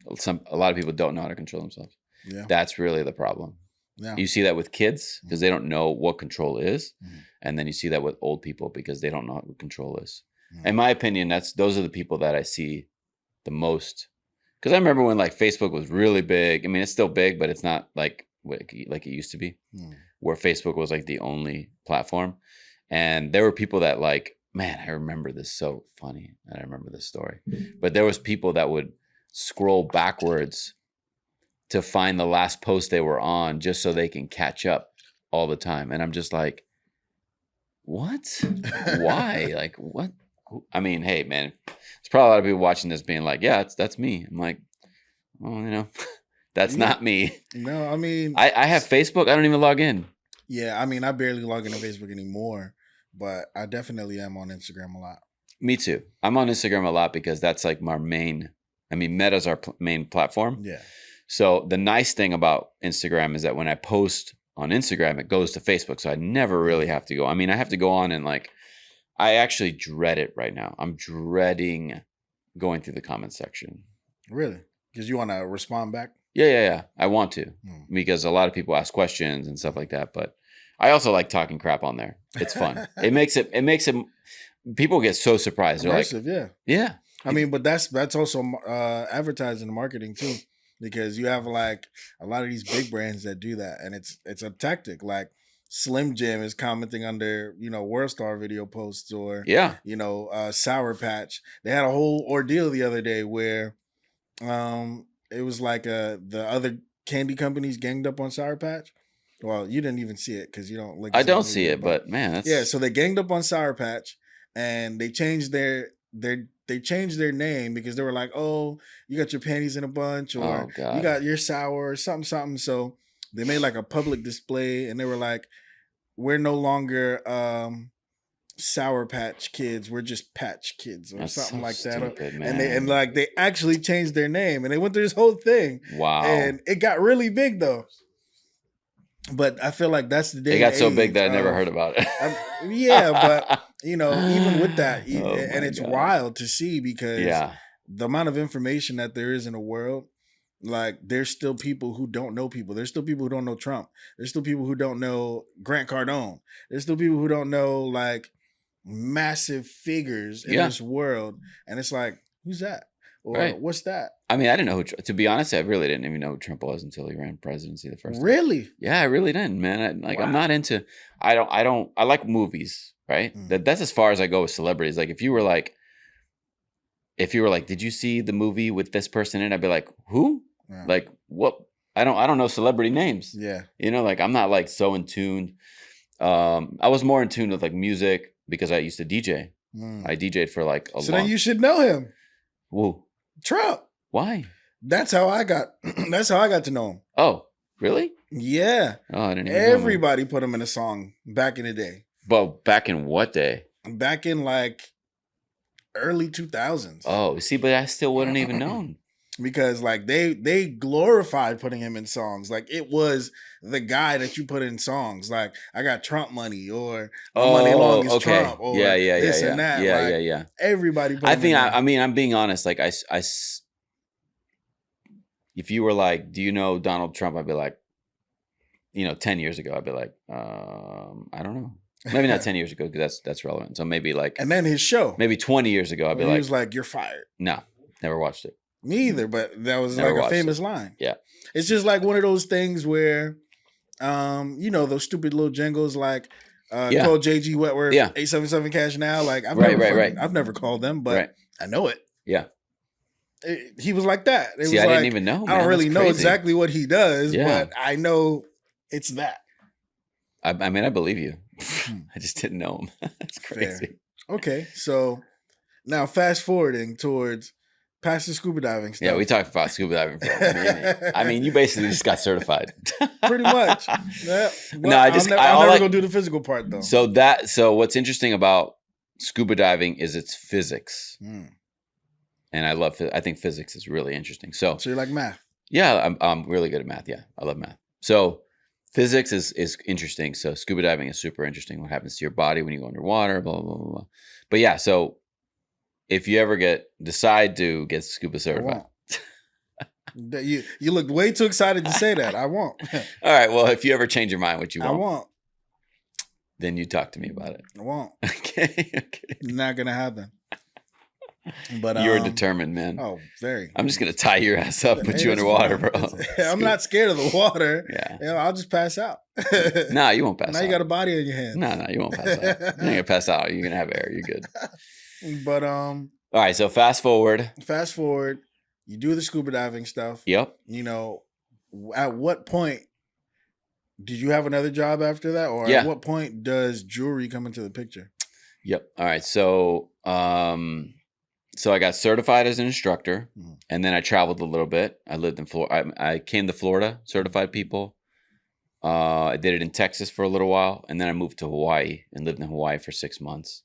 S2: A lot of people don't know how to control themselves.
S1: Yeah.
S2: That's really the problem.
S1: Yeah.
S2: You see that with kids because they don't know what control is. And then you see that with old people because they don't know what control is. In my opinion, those are the people that I see the most. Because I remember when like Facebook was really big. I mean, it's still big, but it's not like it used to be, where Facebook was like the only platform. And there were people that like, man, I remember this so funny. And I remember this story. But there was people that would scroll backwards to find the last post they were on just so they can catch up all the time. And I'm just like, what? Why? Like, what? I mean, hey, man, there's probably a lot of people watching this being like, yeah, that's me. I'm like, well, that's not me.
S1: No, I mean,
S2: I have Facebook. I don't even log in.
S1: Yeah, I mean, I barely log into Facebook anymore, but I definitely am on Instagram a lot.
S2: Me too. I'm on Instagram a lot because that's like my main, Meta's our main platform.
S1: Yeah.
S2: So the nice thing about Instagram is that when I post on Instagram, it goes to Facebook. So I never really have to go. I mean, I have to go on and like, I actually dread it right now. I'm dreading going through the comment section.
S1: Really? Because you want to respond back?
S2: Yeah. I want to because a lot of people ask questions and stuff like that. But I also like talking crap on there. It's fun. It makes it. People get so surprised. They're
S1: immersive,
S2: like, yeah.
S1: I mean, but that's also advertising and marketing too, because you have like a lot of these big brands that do that, and it's a tactic. Like Slim Jim is commenting under World Star video posts, or Sour Patch. They had a whole ordeal the other day where it was like the other candy companies ganged up on Sour Patch. Well, you didn't even see it because you don't like.
S2: I don't see it, but man,
S1: so they ganged up on Sour Patch, and they changed their name because they were like, oh, you got your panties in a bunch, or you got your sour or something. So they made like a public display, and they were like, we're no longer Sour Patch Kids, we're just Patch Kids, or
S2: that's
S1: something
S2: so
S1: like
S2: stupid,
S1: that.
S2: Man.
S1: And they actually changed their name, and they went through this whole thing.
S2: Wow.
S1: And it got really big though. But I feel like that's the day.
S2: It got so big that I never heard about it.
S1: Yeah, but even with that, and it's wild to see because the amount of information that there is in the world, like there's still people who don't know people. There's still people who don't know Trump. There's still people who don't know Grant Cardone. There's still people who don't know like massive figures in this world. And it's like, who's that? Or what's that?
S2: I mean, I didn't know to be honest, I really didn't even know who Trump was until he ran presidency the first time.
S1: Really?
S2: Yeah, I really didn't, man. I'm not into, I like movies, right? That's as far as I go with celebrities. Like if you were like, did you see the movie with this person in it? I'd be like, who? Yeah. Like what? I don't know celebrity names.
S1: Yeah.
S2: Like I'm not like so in tune. I was more in tune with like music because I used to DJ. I DJ'd for like a long.
S1: So then you should know him.
S2: Whoa.
S1: Trump.
S2: Why?
S1: That's how I got to know him.
S2: Oh, really?
S1: Yeah.
S2: Oh, I didn't even
S1: Everybody put him in a song back in the day.
S2: But back in what day?
S1: Back in like early 2000s.
S2: Oh, see, but I still wouldn't even known.
S1: Because like they glorified putting him in songs. Like it was the guy that you put in songs. Like I got Trump money, or money long as Trump, or this and that.
S2: Yeah.
S1: Everybody put him
S2: in I'm being honest. Like I if you were like, do you know Donald Trump? I'd be like, 10 years ago, I'd be like, I don't know. Maybe not 10 years ago because that's relevant. So maybe like,
S1: and then his show.
S2: Maybe 20 years ago, I'd be like,
S1: he was like, you're fired.
S2: No, never watched it.
S1: Me either, but that was never like a famous line.
S2: Yeah.
S1: It's just like one of those things where, those stupid little jingles like, call JG Wetworth 877 cash now. Like I've never called them, but I know it.
S2: Yeah.
S1: He was like that. It
S2: See,
S1: was
S2: I
S1: like,
S2: didn't even know.
S1: I don't really
S2: That's
S1: know
S2: crazy.
S1: exactly what he does,
S2: Yeah.
S1: but I know it's that.
S2: I mean, I believe you. I just didn't know him. That's crazy.
S1: Fair. Okay, so now fast forwarding towards past the scuba diving stuff.
S2: Yeah, we talked about scuba diving for a minute. I mean, you basically just got certified.
S1: Pretty much. Yeah.
S2: No, I'll
S1: never go do the physical part though.
S2: So what's interesting about scuba diving is its physics. And I think physics is really interesting. So
S1: you like math?
S2: Yeah, I'm really good at math. Yeah, I love math. So physics is interesting. So scuba diving is super interesting. What happens to your body when you go underwater, blah, blah, blah, blah. But yeah, so if you ever decide to get scuba certified.
S1: You looked way too excited to say that. I won't.
S2: All right. Well, if you ever change your mind, what you want.
S1: I won't.
S2: Then you talk to me about it.
S1: I won't.
S2: Okay.
S1: Not gonna happen. But
S2: you're determined, man.
S1: Oh, very.
S2: I'm just gonna tie your ass up, put you underwater, bro.
S1: I'm not scared of the water.
S2: Yeah.
S1: I'll just pass out.
S2: Nah, you won't pass out.
S1: Now you got a body on your hands.
S2: No, you won't pass out. You're not gonna pass out. You're gonna have air. You're good.
S1: But
S2: all right. So fast forward.
S1: You do the scuba diving stuff.
S2: Yep.
S1: At what point did you have another job after that, or at what point does jewelry come into the picture?
S2: Yep. All right. So so I got certified as an instructor, and then I traveled a little bit. I lived in Florida. I came to Florida, certified people. I did it in Texas for a little while, and then I moved to Hawaii and lived in Hawaii for 6 months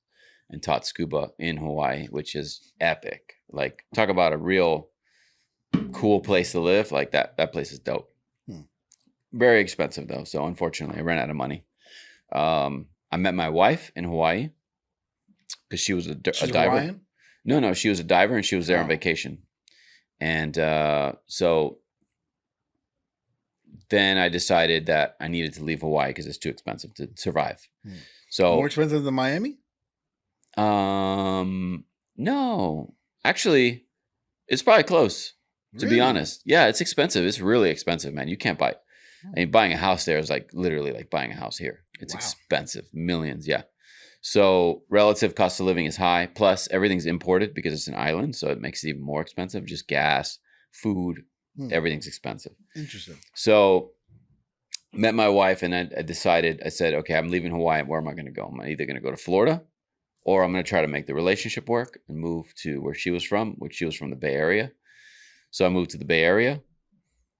S2: and taught scuba in Hawaii, which is epic. Like, talk about a real cool place to live. Like that place is dope. Very expensive though. So unfortunately I ran out of money. I met my wife in Hawaii because she was a diver.
S1: Hawaiian?
S2: No, she was a diver and she was there on vacation. And so then I decided that I needed to leave Hawaii because it's too expensive to survive. So
S1: more expensive than Miami?
S2: No, actually, it's probably close. To be honest, yeah, it's expensive. It's really expensive, man. You can't buy. I mean, buying a house there is like literally like buying a house here. It's expensive, millions, yeah. So relative cost of living is high. Plus, everything's imported because it's an island, so it makes it even more expensive. Just gas, food, everything's expensive.
S1: Interesting.
S2: So, met my wife, and I decided. I said, okay, I'm leaving Hawaii. Where am I going to go? I'm either going to go to Florida, or I'm going to try to make the relationship work and move to where she was from, which she was from the Bay Area. So I moved to the Bay Area.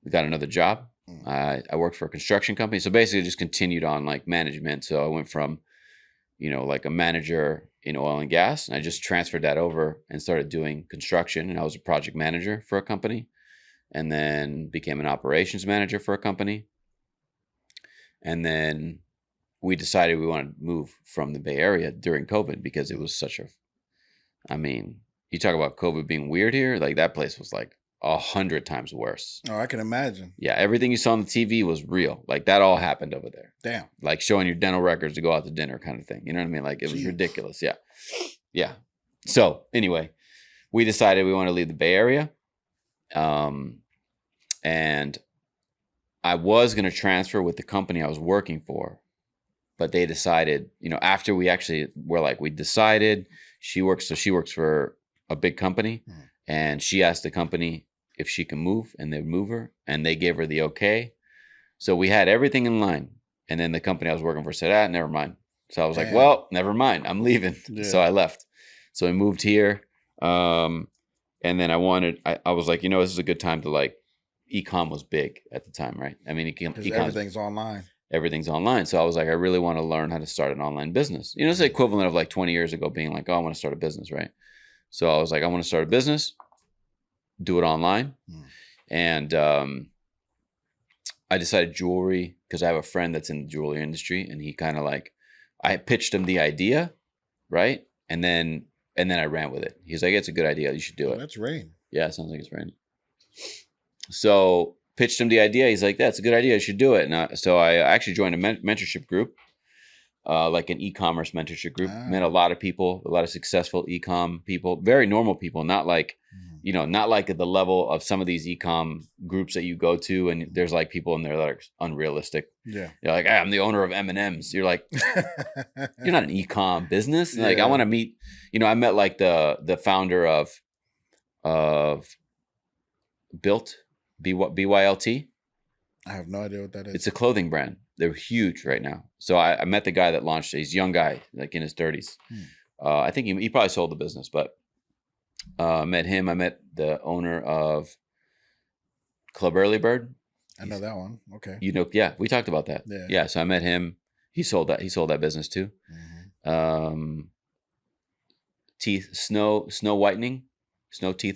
S2: We got another job. I worked for a construction company. So basically just continued on like management. So I went from, like a manager in oil and gas, and I just transferred that over and started doing construction. And I was a project manager for a company, and then became an operations manager for a company. And then we decided we wanted to move from the Bay Area during COVID because it was you talk about COVID being weird here. Like that place was like 100 times worse.
S1: Oh, I can imagine.
S2: Yeah, everything you saw on the TV was real. Like that all happened over there.
S1: Damn.
S2: Like showing your dental records to go out to dinner kind of thing. You know what I mean? Like it was ridiculous. Yeah. Yeah. So anyway, we decided we want to leave the Bay Area. And I was going to transfer with the company I was working for, but they decided, after we actually were like, we decided she works for a big company. And she asked the company if she can move, and they'd move her, and they gave her the okay. So we had everything in line. And then the company I was working for said, never mind. So I was like, well, never mind. I'm leaving. Yeah. So I left. So I moved here. And then I was like, this is a good time to like, e-com was big at the time, right? I mean,
S1: everything's online.
S2: Everything's online. So I was like, I really want to learn how to start an online business. It's the equivalent of like 20 years ago being like, oh, I want to start a business, right? So I was like, I want to start a business, do it online. And I decided jewelry because I have a friend that's in the jewelry industry, and he kind of like, I pitched him the idea, right? And then I ran with it. He's like, it's a good idea. You should do it.
S1: That's rain.
S2: Yeah, it sounds like it's raining. So pitched him the idea. He's like, that's a good idea. You should do it. And so I actually joined a mentorship group. Like an e-commerce mentorship group. Met a lot of people, a lot of successful e-com people, very normal people, not like, not like at the level of some of these e-com groups that you go to, and there's like people in there that are unrealistic. Yeah. You're like, I'm the owner of M&M's. You're like, you're not an e-com business. Like I want to meet, I met like the founder of Built, BYLT.
S1: I have no idea what that is.
S2: It's a clothing brand. They're huge right now. So I met the guy that launched it. He's a young guy, like in his 30s. I think he probably sold the business, but met him. I met the owner of Club Early Bird.
S1: I know that one. Okay.
S2: You know, yeah, we talked about that. Yeah. So I met him. He sold that business too. Snow teeth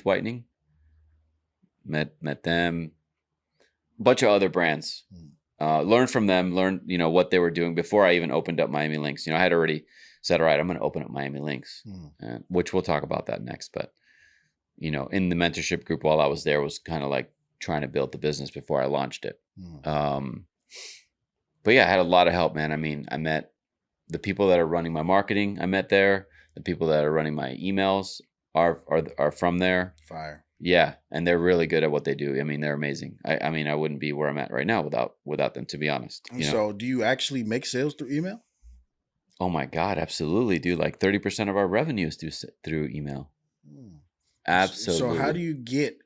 S2: whitening. Met them. Bunch of other brands. Learned from them. Learned, you know, what they were doing before I even opened up Miami Links. You know, I had already said, all right, I'm going to open up Miami Links, which we'll talk about that next. But, you know, in the mentorship group while I was there was kind of like trying to build the business before I launched it. But yeah, I had a lot of help, man. I mean, I met the people that are running my marketing. I met there. The people that are running my emails are from there.
S1: Fire.
S2: Yeah, and they're really good at what they do. I mean, they're amazing. I mean, I wouldn't be where I'm at right now without them, to be honest. You know?
S1: So, do you actually make sales through email?
S2: Oh my God, absolutely, dude. Like 30% of our revenue is through email. Absolutely.
S1: So, how do you get?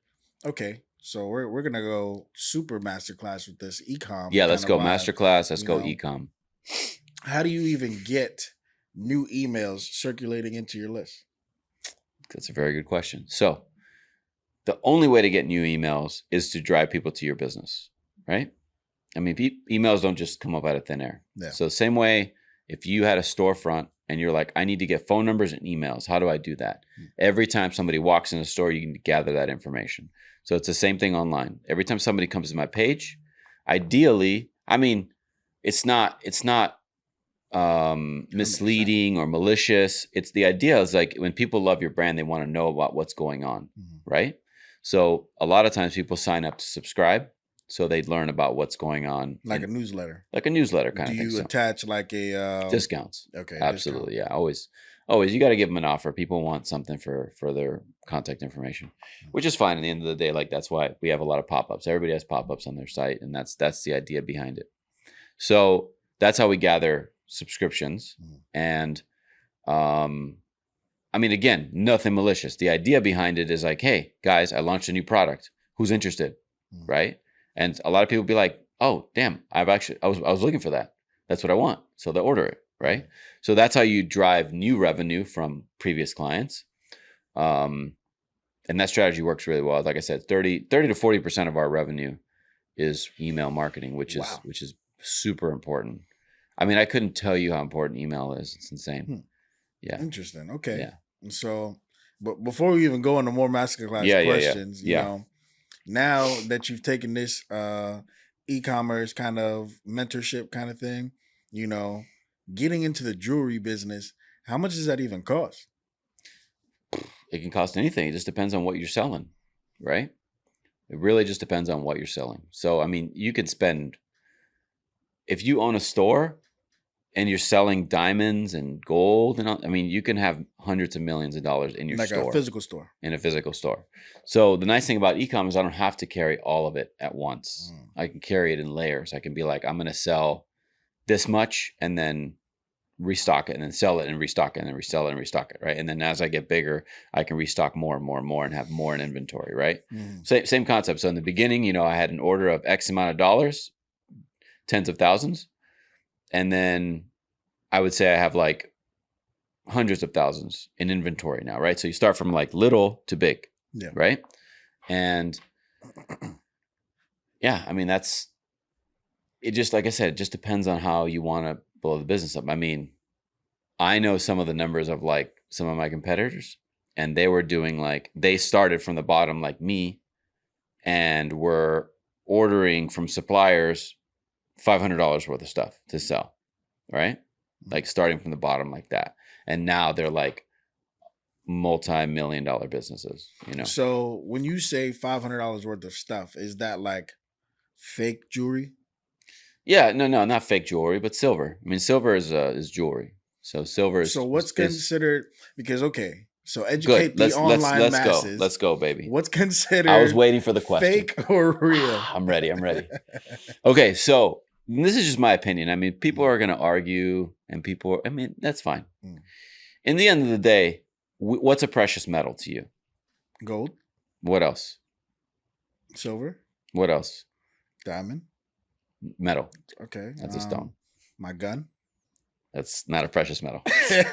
S1: Okay, so we're gonna go super masterclass with this ecom.
S2: Yeah, let's go masterclass. Let's go ecom.
S1: How do you even get new emails circulating into your list?
S2: That's a very good question. So, the only way to get new emails is to drive people to your business, right? I mean, emails don't just come up out of thin air. Yeah. So same way, if you had a storefront and you're like, I need to get phone numbers and emails, how do I do that? Every time somebody walks in the store, you can gather that information. So it's the same thing online. Every time somebody comes to my page, ideally, I mean, it's not misleading or malicious. It's the idea is like when people love your brand, they want to know about what's going on, right? So a lot of times people sign up to subscribe so they learn about what's going on.
S1: Like a newsletter.
S2: Like a newsletter kind of thing.
S1: Do you attach like a...
S2: discounts.
S1: Okay.
S2: Absolutely. Discount. Yeah. Always. You got to give them an offer. People want something for their contact information, which is fine at the end of the day. Like that's why we have a lot of pop-ups. Everybody has pop-ups on their site, and that's the idea behind it. So that's how we gather subscriptions. And I mean, again, nothing malicious. The idea behind it is like, hey, guys, I launched a new product. Who's interested? Right? And a lot of people be like, oh, damn, I was looking for that. That's what I want. So they order it, right? So that's how you drive new revenue from previous clients. And that strategy works really well. Like I said, 30 to 40% of our revenue is email marketing, which is super important. I mean, I couldn't tell you how important email is. It's insane. Yeah.
S1: Interesting. Okay. Yeah. So, but before we even go into more masterclass questions, you know, now that you've taken this e-commerce kind of mentorship kind of thing, you know, getting into the jewelry business, how much does that even cost?
S2: It can cost anything. It just depends on what you're selling, right? It really just depends on what you're selling. So, I mean, you could spend, if you own a store and you're selling diamonds and gold, and I mean, you can have hundreds of millions of dollars in your store.
S1: Like a physical store.
S2: In a physical store. So the nice thing about e-com is I don't have to carry all of it at once. I can carry it in layers. I can be like, I'm going to sell this much and then restock it and then sell it and restock it and then resell it and restock it, right? And then as I get bigger, I can restock more and more and more and have more in inventory, right? Same concept. So in the beginning, you know, I had an order of X amount of dollars, tens of thousands. And then I would say I have like hundreds of thousands in inventory now, right? So you start from like little to big, right? And yeah, I mean, it just, like I said, it just depends on how you want to blow the business up. I mean, I know some of the numbers of like some of my competitors, and they were doing like, they started from the bottom like me and were ordering from suppliers $500 worth of stuff to sell, right? Like starting from the bottom like that. And now they're like multi-million-dollar businesses, you know?
S1: So when you say $500 worth of stuff, is that like fake jewelry?
S2: Yeah, no, not fake jewelry, but silver. I mean, silver is jewelry. So silver is...
S1: So what's considered, because, okay, so educate the online masses.
S2: Let's go, baby.
S1: What's considered...
S2: I was waiting for the question.
S1: Fake or real?
S2: I'm ready. Okay, so this is just my opinion. I mean, people are going to argue and I mean, that's fine. In the end of the day, what's a precious metal to you?
S1: Gold.
S2: What else?
S1: Silver.
S2: What else?
S1: Diamond.
S2: Metal.
S1: Okay.
S2: That's a stone.
S1: My gun.
S2: That's not a precious metal.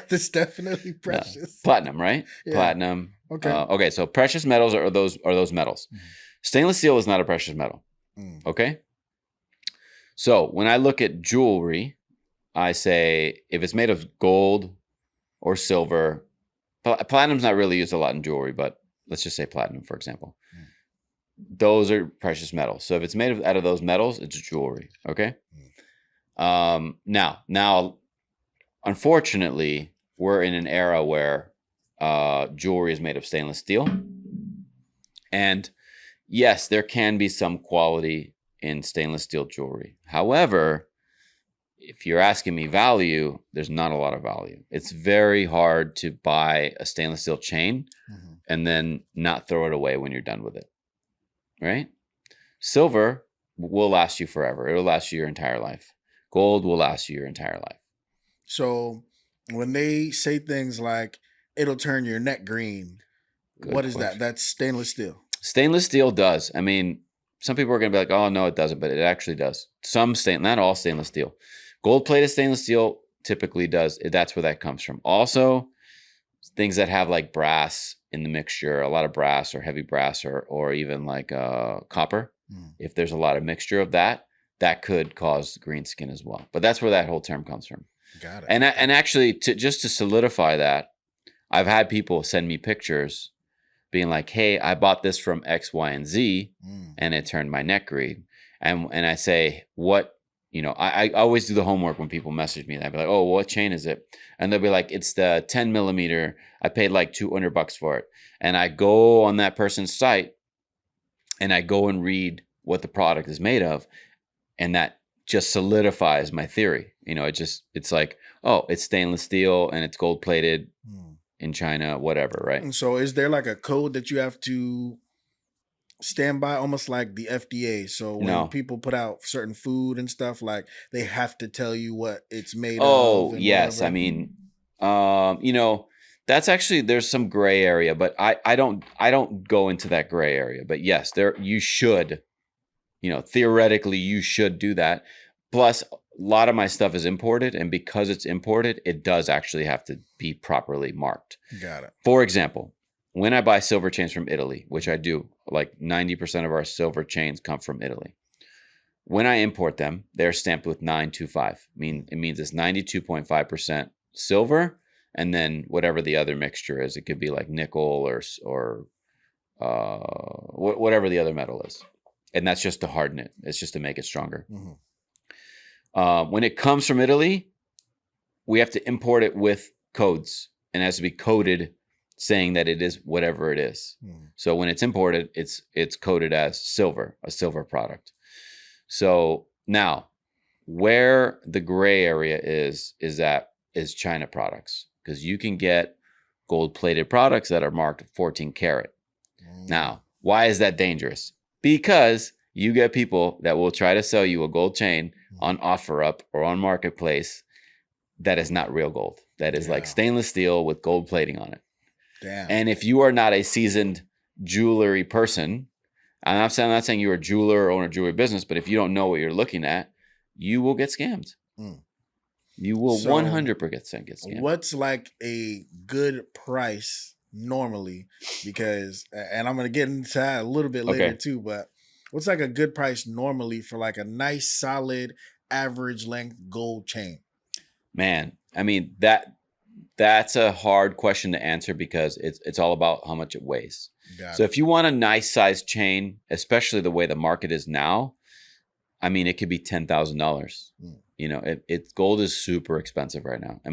S1: That's definitely precious.
S2: No. Platinum, right?
S1: Yeah.
S2: Platinum.
S1: Okay.
S2: Okay. So precious metals are those metals. Mm. Stainless steel is not a precious metal. Mm. Okay. So when I look at jewelry, I say if it's made of gold or silver, platinum's not really used a lot in jewelry, but let's just say platinum, for example. Mm. Those are precious metals. So if it's made out of those metals, it's jewelry. Okay. Mm. Now, unfortunately, we're in an era where jewelry is made of stainless steel. And yes, there can be some quality in stainless steel jewelry. However, if you're asking me value, there's not a lot of value. It's very hard to buy a stainless steel chain and then not throw it away when you're done with it. Right? Silver will last you forever. It'll last you your entire life. Gold will last you your entire life.
S1: So when they say things like it'll turn your neck green, what is that? That's stainless steel. Stainless
S2: steel does. I mean, some people are going to be like, oh, no, it doesn't, but it actually does. Not all stainless steel. Gold-plated stainless steel typically does. That's where that comes from. Also, things that have like brass in the mixture, a lot of brass or heavy brass or even like copper. If there's a lot of mixture of that, that could cause green skin as well. But that's where that whole term comes from.
S1: Got it.
S2: And actually, just to solidify that, I've had people send me pictures being like, hey, I bought this from X, Y, and Z, and it turned my neck green. And I say, what? I always do the homework when people message me. And I'd be like, oh, what chain is it? And they'll be like, it's the 10 millimeter. I paid like $200 for it. And I go on that person's site and I go and read what the product is made of. And that just solidifies my theory. It's like, oh, it's stainless steel and it's gold plated in China, whatever, right?
S1: And so is there like a code that you have to stand by, almost like the FDA? So when people put out certain food and stuff, like they have to tell you what it's made of.
S2: Oh, yes. Whatever. I mean, that's actually, there's some gray area, but I don't go into that gray area. But yes, you should, theoretically you should do that. Plus, a lot of my stuff is imported, and because it's imported, it does actually have to be properly marked.
S1: Got it.
S2: For example, when I buy silver chains from Italy, which I do, like 90% of our silver chains come from Italy. When I import them, they're stamped with 925. It means it's 92.5% silver, and then whatever the other mixture is. It could be like nickel or whatever the other metal is. And that's just to harden it. It's just to make it stronger. Mm-hmm. When it comes from Italy, we have to import it with codes, and it has to be coded saying that it is whatever it is. So when it's imported, it's coded as silver, a silver product. So now, where the gray area is China products, because you can get gold-plated products that are marked 14 karat. Now, why is that dangerous? Because you get people that will try to sell you a gold chain on OfferUp or on Marketplace that is not real gold. That is like stainless steel with gold plating on it.
S1: Damn.
S2: And if you are not a seasoned jewelry person, I'm not saying you're a jeweler or own a jewelry business, but if you don't know what you're looking at, you will get scammed. You will 100% get scammed.
S1: What's like a good price normally? Because, and I'm going to get into that a little bit later too, but what's like a good price normally for like a nice, solid, average length gold chain?
S2: Man, I mean, that's a hard question to answer because it's all about how much it weighs. So if you want a nice size chain, especially the way the market is now, I mean, it could be $10,000. Gold is super expensive right now. I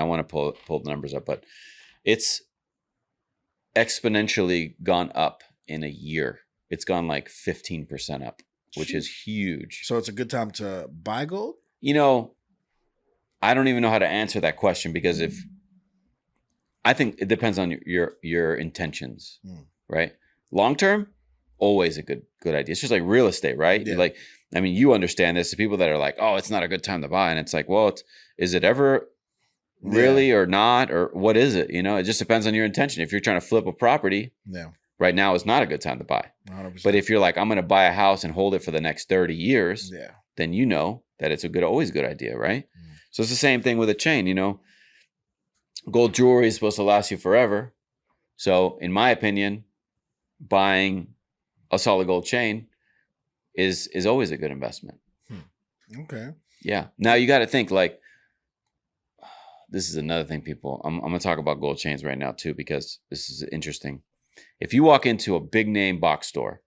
S2: want to pull the numbers up, but it's exponentially gone up in a year. It's gone like 15% up, which is huge.
S1: So it's a good time to buy gold?
S2: I don't even know how to answer that question because I think it depends on your intentions, right? Long term, always a good idea. It's just like real estate, right? Yeah. You understand this. The people that are like, oh, it's not a good time to buy. And it's like, well, is it ever really or not? Or what is it? It just depends on your intention. If you're trying to flip a property, right now is not a good time to buy.
S1: 100%.
S2: But if you're like, I'm going to buy a house and hold it for the next 30 years, then you know that it's always a good idea, right? So it's the same thing with a chain, you know. Gold jewelry is supposed to last you forever. So in my opinion, buying a solid gold chain is always a good investment.
S1: Okay.
S2: Yeah. Now you got to think, like, this is another thing, people. I'm going to talk about gold chains right now too, because this is interesting. If you walk into a big name box store,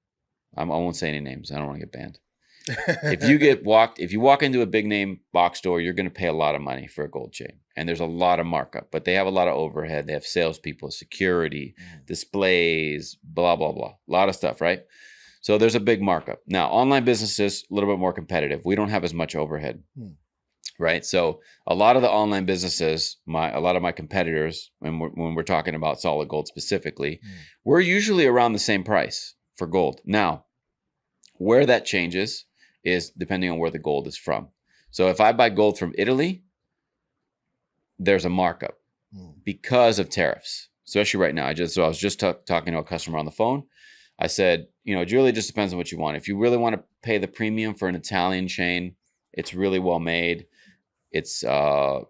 S2: I won't say any names. I don't want to get banned. If you walk into a big name box store, you're going to pay a lot of money for a gold chain, and there's a lot of markup, but they have a lot of overhead. They have salespeople, security, displays, blah, blah, blah. A lot of stuff, right? So there's a big markup. Now, online businesses, a little bit more competitive. We don't have as much overhead, right? So a lot of the online businesses, a lot of my competitors, when we're talking about solid gold specifically, we're usually around the same price for gold. Now, where that changes is depending on where the gold is from. So if I buy gold from Italy, there's a markup because of tariffs, especially right now. I was just talking to a customer on the phone. I said, you know, it really just depends on what you want. If you really want to pay the premium for an Italian chain, it's really well made. It's there's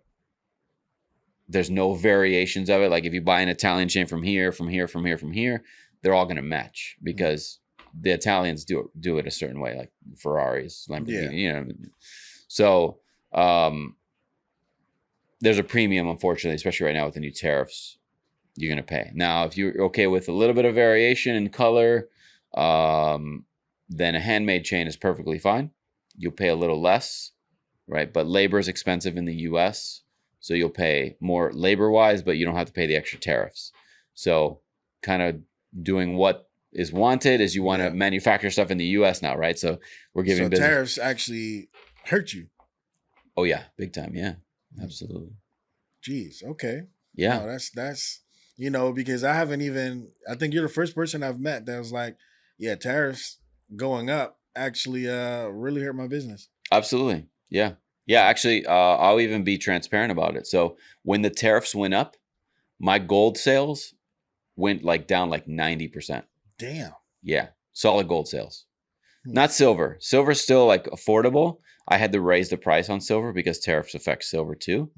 S2: no variations of it. Like if you buy an Italian chain from here, they're all going to match because the Italians do it a certain way, like Ferraris, Lamborghini, you know. So there's a premium, unfortunately, especially right now with the new tariffs, you're going to pay. Now, if you're okay with a little bit of variation in color, then a handmade chain is perfectly fine. You'll pay a little less, right? But labor is expensive in the US, so you'll pay more labor-wise, but you don't have to pay the extra tariffs. So kind of doing what is wanted is you want to manufacture stuff in the US now, right? So we're giving business.
S1: Tariffs actually hurt you.
S2: Oh yeah, big time. Yeah, absolutely.
S1: Jeez. Okay.
S2: Yeah.
S1: No, that's you know, because I think you're the first person I've met that was like, yeah, tariffs going up actually really hurt my business.
S2: Absolutely. Yeah. Yeah, actually, I'll even be transparent about it. So when the tariffs went up, my gold sales went down 90%.
S1: Damn.
S2: Yeah. Solid gold sales. Not silver. Silver's still affordable. I had to raise the price on silver because tariffs affect silver too.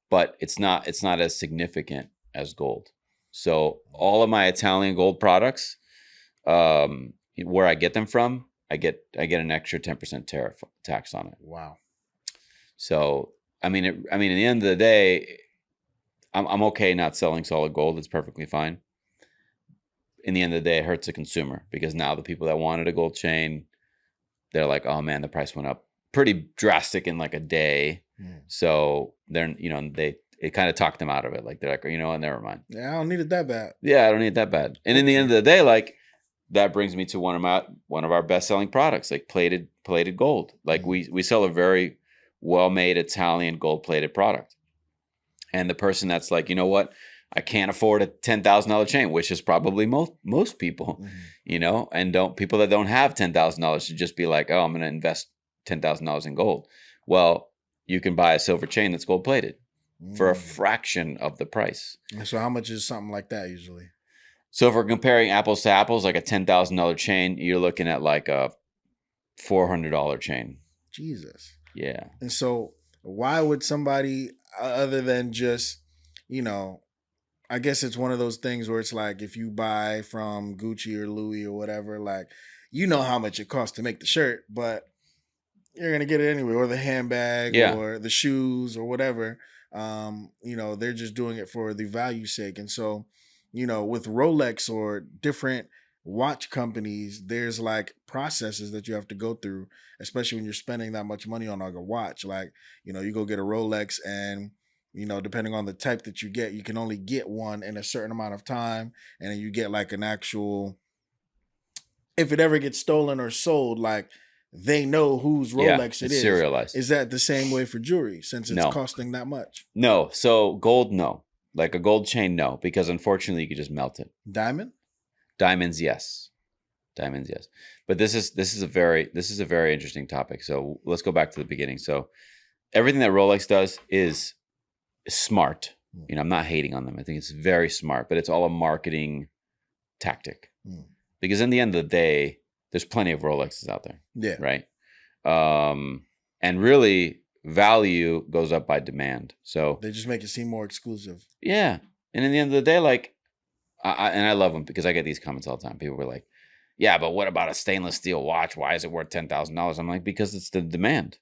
S2: But it's not as significant as gold. So all of my Italian gold products, where I get them from, I get an extra 10% tariff tax on it.
S1: Wow.
S2: So I mean, at the end of the day, I'm okay not selling solid gold. It's perfectly fine. In the end of the day, it hurts the consumer because now the people that wanted a gold chain, they're like, oh man, the price went up pretty drastic in a day. So they're, it kind of talked them out of it. They're like, never mind.
S1: Yeah, I don't need it that bad.
S2: Yeah, I don't need it that bad. And in the end of the day, that brings me to one of our best selling products, plated gold. We sell a very well-made Italian gold-plated product. And the person that's like, you know what, I can't afford a $10,000 chain, which is probably most people, and people that don't have $10,000 should just be like, oh, I'm going to invest $10,000 in gold. Well, you can buy a silver chain that's gold-plated for a fraction of the price.
S1: So how much is something like that usually?
S2: So if we're comparing apples to apples, a $10,000 chain, you're looking at a $400 chain.
S1: Jesus.
S2: Yeah.
S1: And so why would somebody, other than just, I guess it's one of those things where it's if you buy from Gucci or Louis or whatever, how much it costs to make the shirt, but you're going to get it anyway, or the handbag or the shoes or whatever. They're just doing it for the value sake. And so, with Rolex or different watch companies, there's processes that you have to go through, especially when you're spending that much money on a watch. You go get a Rolex and, depending on the type that you get, you can only get one in a certain amount of time. And then you get an actual, if it ever gets stolen or sold, they know whose Rolex it is.
S2: Serialized.
S1: Is that the same way for jewelry since it's costing that much?
S2: No. So gold, no. A gold chain, no, because unfortunately you could just melt it. Diamonds, yes. But this is a very interesting topic. So let's go back to the beginning. So everything that Rolex does is smart. I'm not hating on them. I think it's very smart, but it's all a marketing tactic. Because in the end of the day, there's plenty of Rolexes out there.
S1: Yeah.
S2: Right. And really, value goes up by demand. So
S1: they just make it seem more exclusive.
S2: Yeah. And in the end of the day, like, I love them because I get these comments all the time. People were like, yeah, but what about a stainless steel watch? Why is it worth $10,000? I'm like, because it's the demand.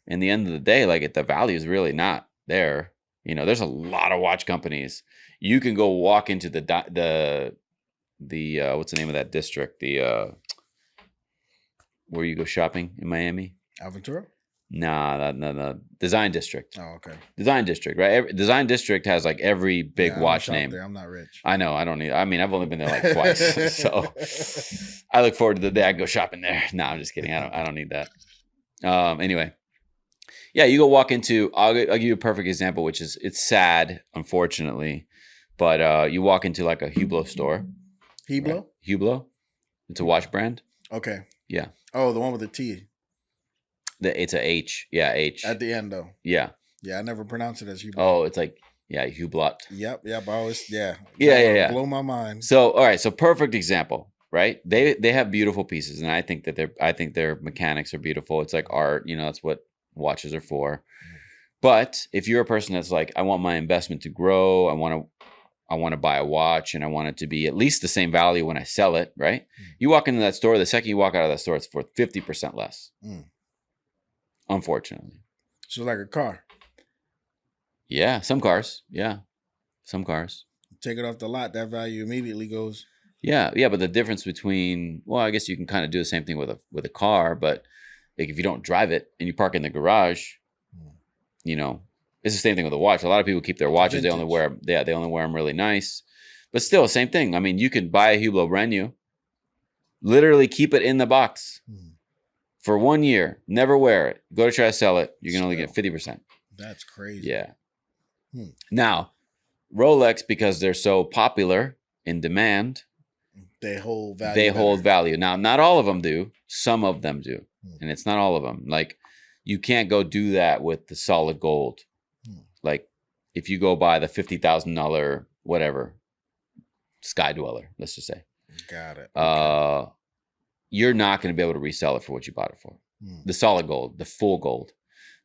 S2: In the end of the day, like, the value is really not there. You know, there's a lot of watch companies. You can go walk into the what's the name of that district? Where you go shopping in Miami?
S1: Aventura?
S2: Nah, the Design District.
S1: Oh, okay.
S2: Design District, right? Design District has like every big watch name.
S1: There. I'm not rich.
S2: I know. I don't need. I mean, I've only been there like twice, so I look forward to the day I go shopping there. No, I'm just kidding. I don't need that. Anyway, yeah, you go walk into. I'll give you a perfect example, which is it's sad, unfortunately, but you walk into like a Hublot store.
S1: Hublot.
S2: Right? Hublot. It's a watch brand.
S1: Okay.
S2: Yeah.
S1: Oh, the one with the T.
S2: It's a H. Yeah, H.
S1: At the end, though.
S2: Yeah.
S1: Yeah, I never pronounce it as Hublot.
S2: Oh, it's like, yeah, Hublot.
S1: Yep. I always, yeah.
S2: Yeah.
S1: Blow my mind.
S2: So, all right. So, perfect example, right? They have beautiful pieces, and I think their mechanics are beautiful. It's like art, you know. That's what watches are for. But if you're a person that's like, I want my investment to grow, I want to buy a watch, and I want it to be at least the same value when I sell it, right? You walk into that store, the second you walk out of that store, it's for 50% less. Unfortunately.
S1: So like a car.
S2: Yeah, some cars. Yeah, some cars.
S1: Take it off the lot, that value immediately goes.
S2: Yeah, but the difference between, well, I guess you can kind of do the same thing with a car, but like if you don't drive it and you park in the garage, you know, it's the same thing with a watch. A lot of people keep their watches. Vintage. They only wear them really nice, but still, same thing. I mean, you can buy a Hublot brand new, literally keep it in the box. For 1 year, never wear it. Go to try to sell it. You're going to only get 50%.
S1: That's crazy.
S2: Yeah. Now, Rolex, because they're so popular in demand,
S1: they hold value.
S2: They hold value. Now, not all of them do. Some of them do. And it's not all of them. Like, you can't go do that with the solid gold. Like, if you go buy the $50,000, whatever, Sky Dweller, let's just say.
S1: Got it. Okay.
S2: You're not going to be able to resell it for what you bought it for. The solid gold, the full gold,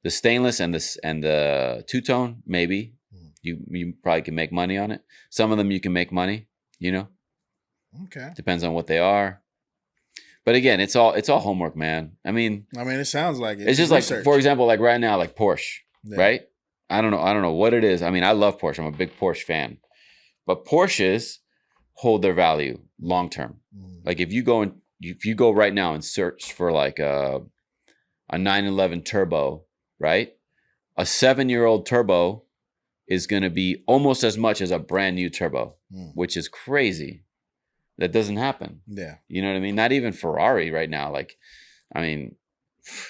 S2: the stainless and the two-tone, maybe you probably can make money on it. Some of them you can make money, you know.
S1: Okay.
S2: Depends on what they are. But again, it's all homework, man. I mean, it
S1: sounds like it.
S2: It's just research. Like, for example, like right now, like Porsche, right? I don't know what it is. I mean, I love Porsche. I'm a big Porsche fan, but Porsches hold their value long term. Like if you go right now and search for like a 911 turbo, right? A 7-year-old turbo is going to be almost as much as a brand new turbo, which is crazy. That doesn't happen.
S1: Yeah. You
S2: know what I mean? Not even Ferrari right now. Like, I mean,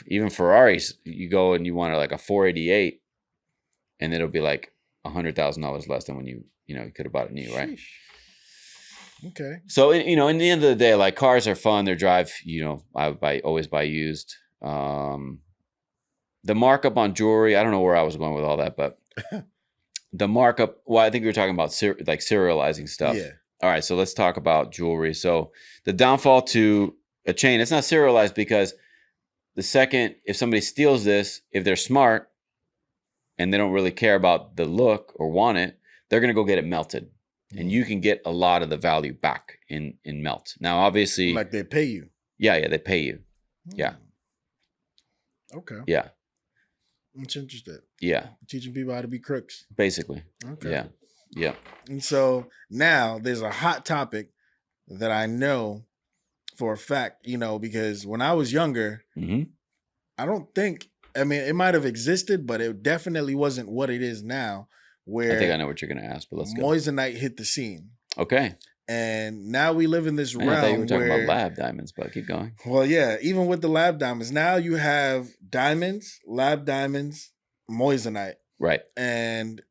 S2: even Ferraris, you go and you want like a 488 and it'll be like $100,000 less than when you could have bought it new, right?
S1: Okay.
S2: So, in the end of the day, like cars are fun. They're drive, I always buy used. The markup on jewelry, I don't know where I was going with all that, but the markup, well, I think we were talking about like serializing stuff.
S1: Yeah.
S2: All right, so let's talk about jewelry. So the downfall to a chain, it's not serialized because the second, if somebody steals this, if they're smart and they don't really care about the look or want it, they're going to go get it melted. And you can get a lot of the value back in melt. Now, obviously...
S1: Like they pay you.
S2: Yeah, they pay you. Yeah.
S1: Okay.
S2: Yeah.
S1: I'm interested.
S2: Yeah.
S1: Teaching people how to be crooks.
S2: Basically.
S1: Okay.
S2: Yeah. Yeah.
S1: And so now there's a hot topic that I know for a fact, because when I was younger, I don't think, it might have existed, but it definitely wasn't what it is now. Where
S2: I think I know what you're going to ask, but let's go.
S1: Moissanite hit the scene.
S2: Okay.
S1: And now we live in this realm
S2: I thought you were talking about lab diamonds, but keep going.
S1: Well, yeah, even with the lab diamonds, now you have diamonds, lab diamonds, moissanite.
S2: Right.
S1: And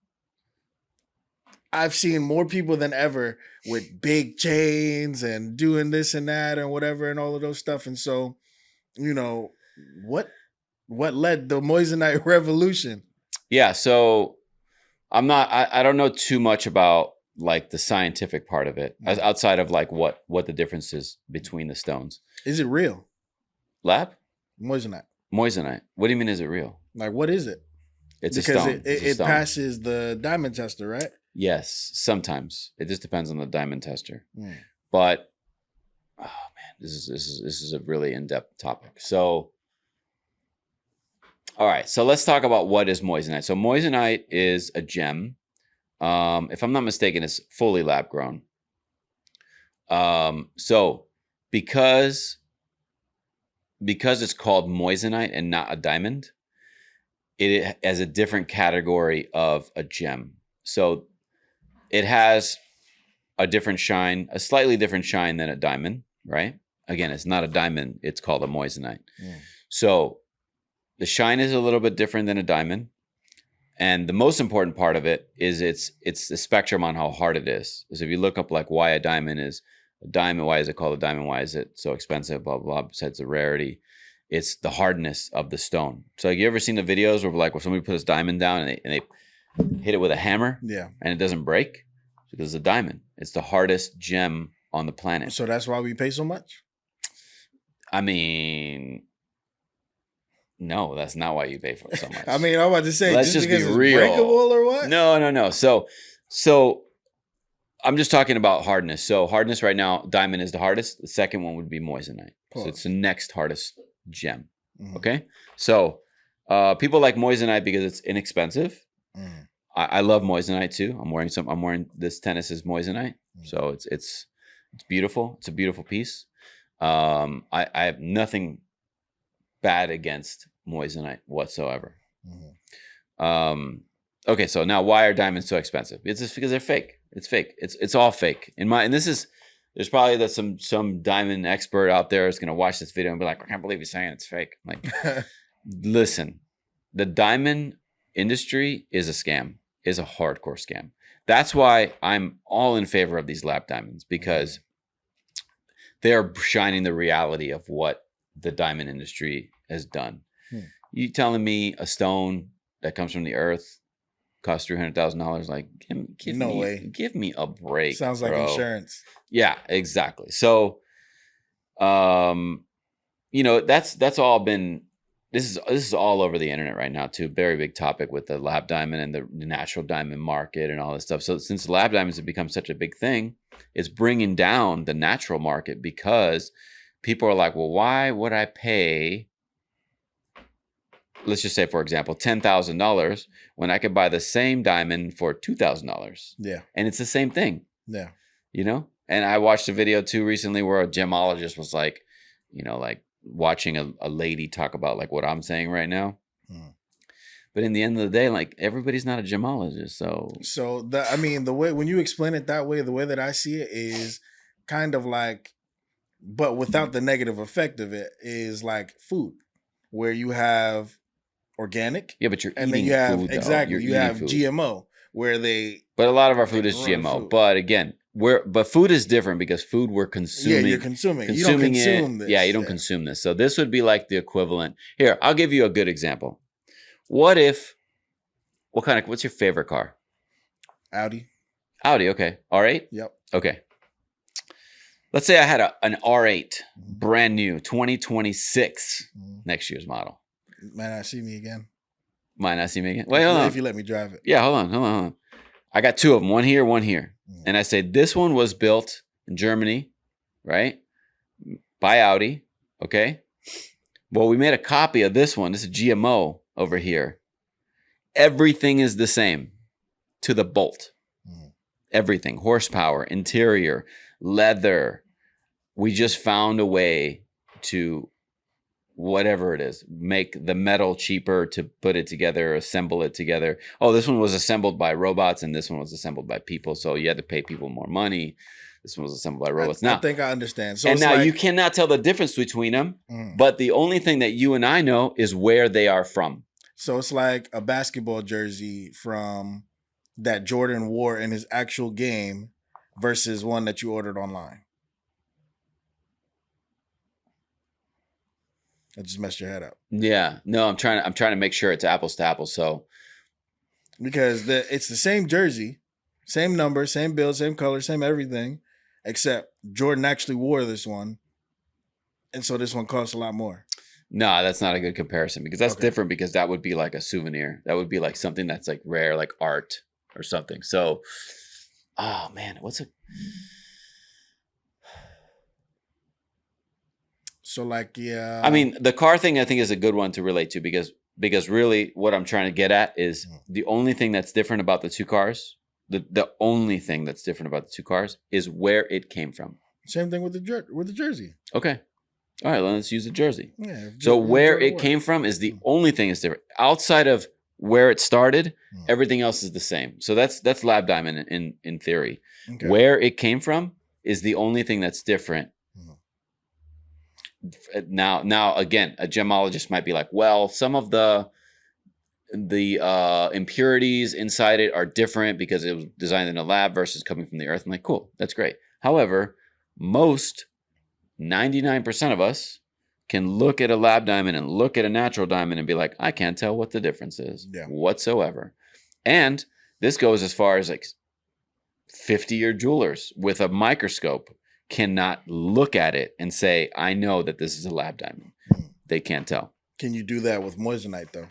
S1: I've seen more people than ever with big chains and doing this and that and whatever and all of those stuff. And so, what led the moissanite revolution?
S2: Yeah, so I don't know too much about like the scientific part of it, as outside of like what the difference is between the stones.
S1: Is it real?
S2: Lab?
S1: Moissanite.
S2: Moissanite. What do you mean is it real?
S1: Like, what is it?
S2: It's
S1: because
S2: a stone.
S1: it passes the diamond tester, right?
S2: Yes, sometimes. It just depends on the diamond tester. But oh man, this is a really in-depth topic. So all right, so let's talk about what is moissanite. So moissanite is a gem. If I'm not mistaken, it's fully lab grown. So because it's called moissanite and not a diamond, it has a different category of a gem. So it has a different shine, a slightly different shine than a diamond, right? Again, it's not a diamond, it's called a moissanite. So the shine is a little bit different than a diamond. And the most important part of it is it's the spectrum on how hard it is. So if you look up like why a diamond is a diamond, why is it called a diamond? Why is it so expensive? Blah, blah, blah. Besides the rarity, it's the hardness of the stone. So like, you ever seen the videos where somebody puts a diamond down and they hit it with a hammer?
S1: Yeah.
S2: And it doesn't break? Because it's a diamond. It's the hardest gem on the planet.
S1: So that's why we pay so much?
S2: I mean, no, that's not why you pay for it so much.
S1: I mean, I'm about to say,
S2: let's just be real.
S1: Breakable or what?
S2: No. So I'm just talking about hardness. So hardness right now, diamond is the hardest. The second one would be moissanite. So it's the next hardest gem. Okay. So people like moissanite because it's inexpensive. I love moissanite too. I'm wearing this tennis is moissanite. So it's beautiful. It's a beautiful piece. I have nothing bad against moissanite whatsoever. Okay, so now why are diamonds so expensive? It's just because they're fake. It's fake. It's all fake. There's probably that some diamond expert out there is gonna watch this video and be like, I can't believe you're saying it's fake. Like, listen, the diamond industry is a scam, is a hardcore scam. That's why I'm all in favor of these lab diamonds, because they're shining the reality of what the diamond industry has done. You telling me a stone that comes from the earth costs $300,000? Like, give me a break.
S1: Sounds like insurance.
S2: Yeah, exactly. So, that's all been. This is all over the internet right now too. Very big topic with the lab diamond and the natural diamond market and all this stuff. So since lab diamonds have become such a big thing, it's bringing down the natural market, because people are like, well, why would I pay, let's just say, for example, $10,000 when I could buy the same diamond for $2,000?
S1: Yeah.
S2: And it's the same thing.
S1: Yeah.
S2: And I watched a video too recently where a gemologist was like, like watching a lady talk about like what I'm saying right now. But in the end of the day, like, everybody's not a gemologist. So
S1: the way, when you explain it that way, the way that I see it is kind of like, but without the negative effect of it, is like food, where you have organic.
S2: Yeah, but you're
S1: and
S2: eating
S1: then you have
S2: food,
S1: exactly
S2: you
S1: have
S2: food.
S1: GMO, where they.
S2: But a lot of our food is GMO.
S1: Food.
S2: But again, but food is different, because food we're consuming.
S1: Yeah, you're consuming. You don't consume this.
S2: Yeah, you don't consume this. So this would be like the equivalent. Here, I'll give you a good example. What's your favorite car?
S1: Audi,
S2: okay. R8?
S1: Yep.
S2: Okay. Let's say I had an R8, brand new, 2026, next year's model.
S1: Might not see me again.
S2: Wait, hold on.
S1: If you let me drive it.
S2: Yeah, hold on. I got two of them, one here, one here. And I say, this one was built in Germany, right? By Audi, okay? Well, we made a copy of this one. This is GMO over here. Everything is the same to the bolt. Everything, horsepower, interior, leather. We just found a way to, whatever it is, make the metal cheaper to put it together, assemble it together. Oh, this one was assembled by robots and this one was assembled by people. So you had to pay people more money. This one was assembled by robots.
S1: I think I understand. So
S2: and now you cannot tell the difference between them. But the only thing that you and I know is where they are from.
S1: So it's like a basketball jersey from that Jordan wore in his actual game versus one that you ordered online. I just messed your head up.
S2: Yeah. No, I'm trying to make sure it's apples to apples. So
S1: because it's the same jersey, Same number, same build, same color, same everything, except Jordan actually wore this one, and so this one costs a lot more.
S2: No, that's not a good comparison because that's
S1: Okay.
S2: different because that would be like a souvenir. That would be like something that's like rare, like art or something. So, oh man, what's a
S1: So like, yeah.
S2: I mean, the car thing I think is a good one to relate to because really what I'm trying to get at is the only thing that's different about the two cars, the only thing that's different about the two cars is where it came from.
S1: Same thing with the jersey.
S2: Okay. All right, let's use the jersey.
S1: Yeah.
S2: So where it came from is the only thing that's different. Outside of where it started, everything else is the same. So that's lab diamond in theory. Okay. Where it came from is the only thing that's different. Now again, a gemologist might be like, well, some of the impurities inside it are different because it was designed in a lab versus coming from the earth. I'm like, cool, that's great. However, 99% of us can look at a lab diamond and look at a natural diamond and be like, I can't tell what the difference is whatsoever. And this goes as far as like 50-year jewelers with a microscope cannot look at it and say, I know that this is a lab diamond. They can't tell.
S1: Can you do that with moissanite though?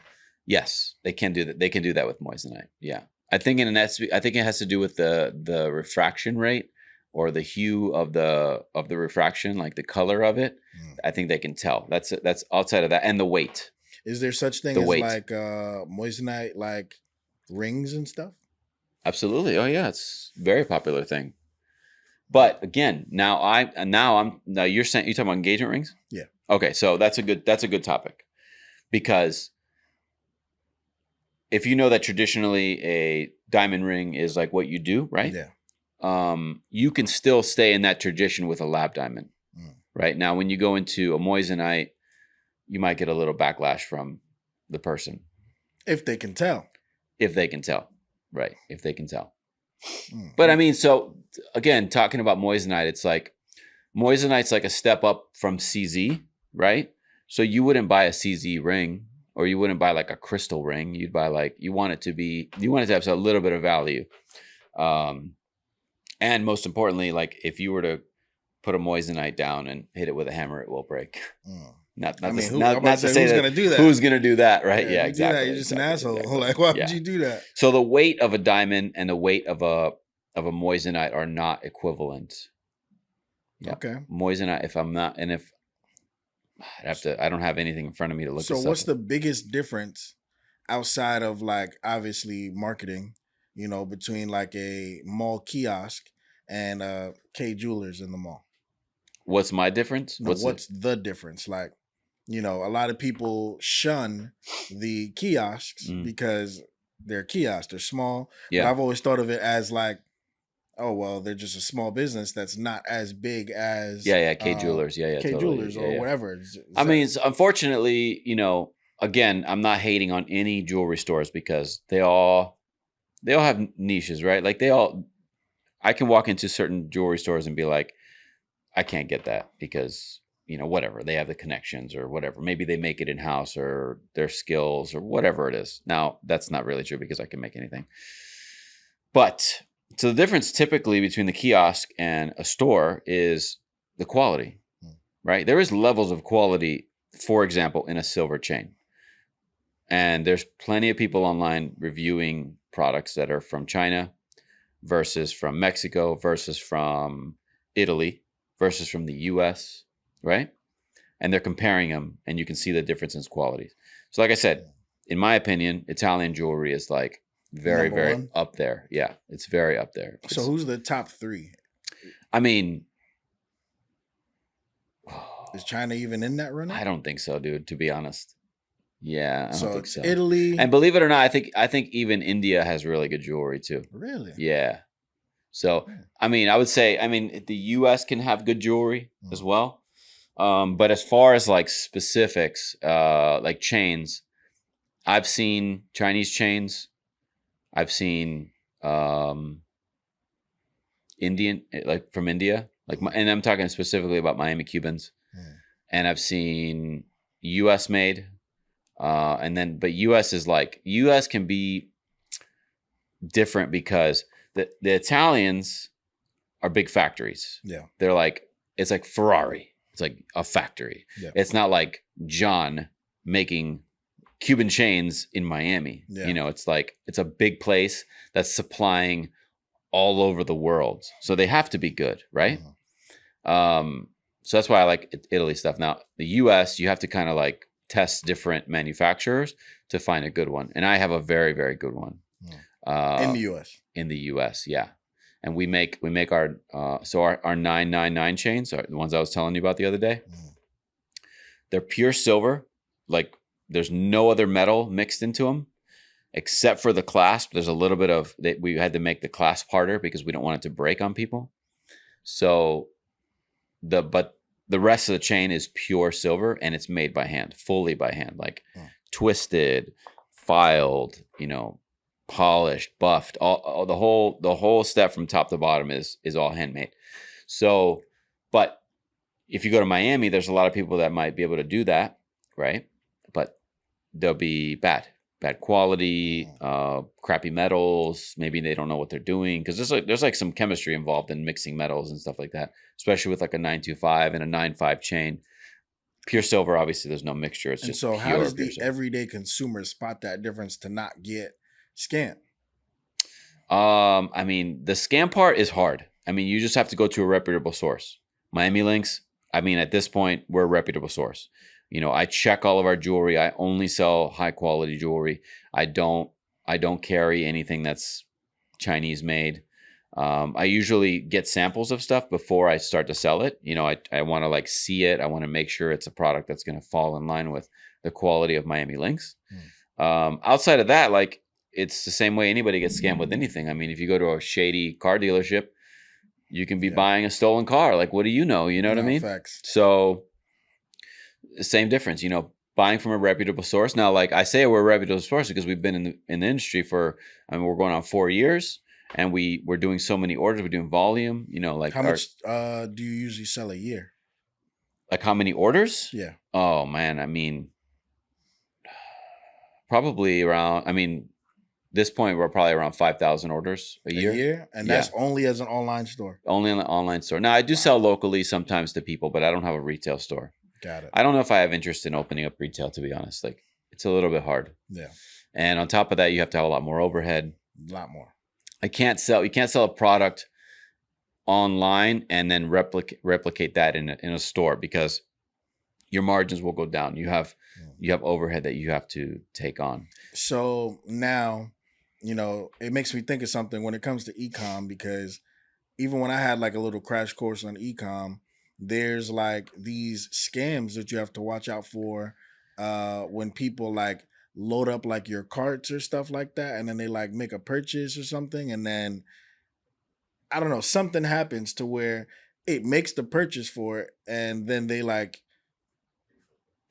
S2: Yes, they can do that. They can do that with moissanite. Yeah. I think I think it has to do with the refraction rate or the hue of the refraction, like the color of it. I think they can tell. That's outside of that, and the weight.
S1: Is there such thing as weight. Like moissanite, like rings and stuff?
S2: Absolutely. Oh yeah, it's a very popular thing. But again, now you're talking about engagement rings?
S1: Yeah. Okay,
S2: so that's a good topic, because if you know that traditionally a diamond ring is like what you do, right?
S1: Yeah.
S2: You can still stay in that tradition with a lab diamond, right? Now, when you go into a moissanite, you might get a little backlash from the person.
S1: If they can tell.
S2: If they can tell, right? If they can tell. But I mean, so again, talking about moissanite, it's like moissanite's like a step up from CZ, right? So you wouldn't buy a CZ ring, or you wouldn't buy like a crystal ring. You'd buy you want it to have a little bit of value. And most importantly, like if you were to put a moissanite down and hit it with a hammer, it will break. Not to say who's going to do that. Who's going to do that, right? Yeah, exactly.
S1: You're just an asshole. Exactly. Like, why would you do that?
S2: So the weight of a diamond and the weight of a moissanite are not equivalent. Yeah. Okay. Moissanite, I don't have anything in front of me to look.
S1: So what's the biggest difference outside of like obviously marketing, between like a mall kiosk and K Jewelers in the mall?
S2: What's my difference?
S1: No, what's the difference? Like, a lot of people shun the kiosks because they're kiosks, they're small. Yeah. But I've always thought of it as like, oh, well, they're just a small business that's not as big as
S2: K Jewelers,
S1: K totally. Jewelers or whatever.
S2: Mean, unfortunately, again, I'm not hating on any jewelry stores because they all have niches, right? Like I can walk into certain jewelry stores and be like, I can't get that because, whatever, they have the connections or whatever. Maybe they make it in-house or their skills or whatever it is. Now, that's not really true because I can make anything. But so the difference typically between the kiosk and a store is the quality, right? There is levels of quality, for example, in a silver chain. And there's plenty of people online reviewing products that are from China versus from Mexico versus from Italy versus from the US, right? And they're comparing them, and you can see the difference in qualities. So like I said, in my opinion, Italian jewelry is like very, very up there. Yeah, it's very up there.
S1: So who's the top three?
S2: I mean,
S1: is China even in that running?
S2: I don't think so, dude, to be honest. Yeah, I don't think so.
S1: Italy.
S2: And believe it or not, I think even India has really good jewelry too.
S1: Really?
S2: Yeah. So, I mean, I would say, the US can have good jewelry as well. But as far as like specifics, like chains, I've seen Chinese chains. I've seen Indian, like from India, and I'm talking specifically about Miami Cubans. And I've seen US made. But US can be different because the Italians are big factories.
S1: Yeah.
S2: They're like, it's like Ferrari. It's like a factory.
S1: Yeah.
S2: It's not like John making Cuban chains in Miami.
S1: Yeah.
S2: You know, it's like, it's a big place that's supplying all over the world. So they have to be good, right? So that's why I like Italy stuff. Now, the US, you have to kind of like test different manufacturers to find a good one. And I have a very, very good one.
S1: In the US.
S2: In the US, yeah. And we make our so our 999 chains, the ones I was telling you about the other day. They're pure silver. Like there's no other metal mixed into them except for the clasp. There's a little bit of we had to make the clasp harder because we don't want it to break on people. So but the rest of the chain is pure silver, and it's made by hand, fully by hand, like twisted, filed, you know, polished, buffed, all the whole step from top to bottom is all handmade. So, but if you go to Miami, there's a lot of people that might be able to do that, right? But they'll be bad quality, crappy metals. Maybe they don't know what they're doing, because there's like some chemistry involved in mixing metals and stuff like that, especially with like a 925 and a 95 chain. Pure silver, obviously, there's no mixture. It's just
S1: so
S2: pure,
S1: how does the
S2: silver.
S1: everyday consumer spot that difference to not get scammed?
S2: I mean, the scam part is hard. I mean, you just have to go to a reputable source. Miami Links, I mean, at this point, we're a reputable source. You know, I check all of our jewelry. I only sell high quality jewelry. I don't carry anything that's Chinese made. I usually get samples of stuff before I start to sell it. You know, I want to like see it. I want to make sure it's a product that's going to fall in line with the quality of Miami Links. Outside of that, like, it's the same way anybody gets scammed with anything. I mean, if you go to a shady car dealership, you can be buying a stolen car. Like, what do you know? You know what I mean?
S1: Facts.
S2: So, same difference, you know, buying from a reputable source. Now, like I say, we're a reputable source because we've been in the industry for, I mean, we're going on 4 years, and we're doing so many orders. We're doing volume, you know, like
S1: how much do you usually sell a year?
S2: Like how many orders?
S1: Yeah.
S2: Oh man, I mean, probably around. I mean, this point we're probably around 5,000 orders a year.
S1: And that's only as an online store.
S2: Only on the online store. Now I do sell locally sometimes to people, but I don't have a retail store.
S1: Got it.
S2: I don't know if I have interest in opening up retail, to be honest. Like, it's a little bit hard.
S1: Yeah.
S2: And on top of that, you have to have a lot more overhead.
S1: A lot more.
S2: You can't sell a product online and then replicate that in a store, because your margins will go down. You have overhead that you have to take on.
S1: So now, you know, it makes me think of something when it comes to e-com, because even when I had like a little crash course on e-com, there's like these scams that you have to watch out for when people like load up like your carts or stuff like that, and then they like make a purchase or something, and then I don't know, something happens to where it makes the purchase for it, and then they like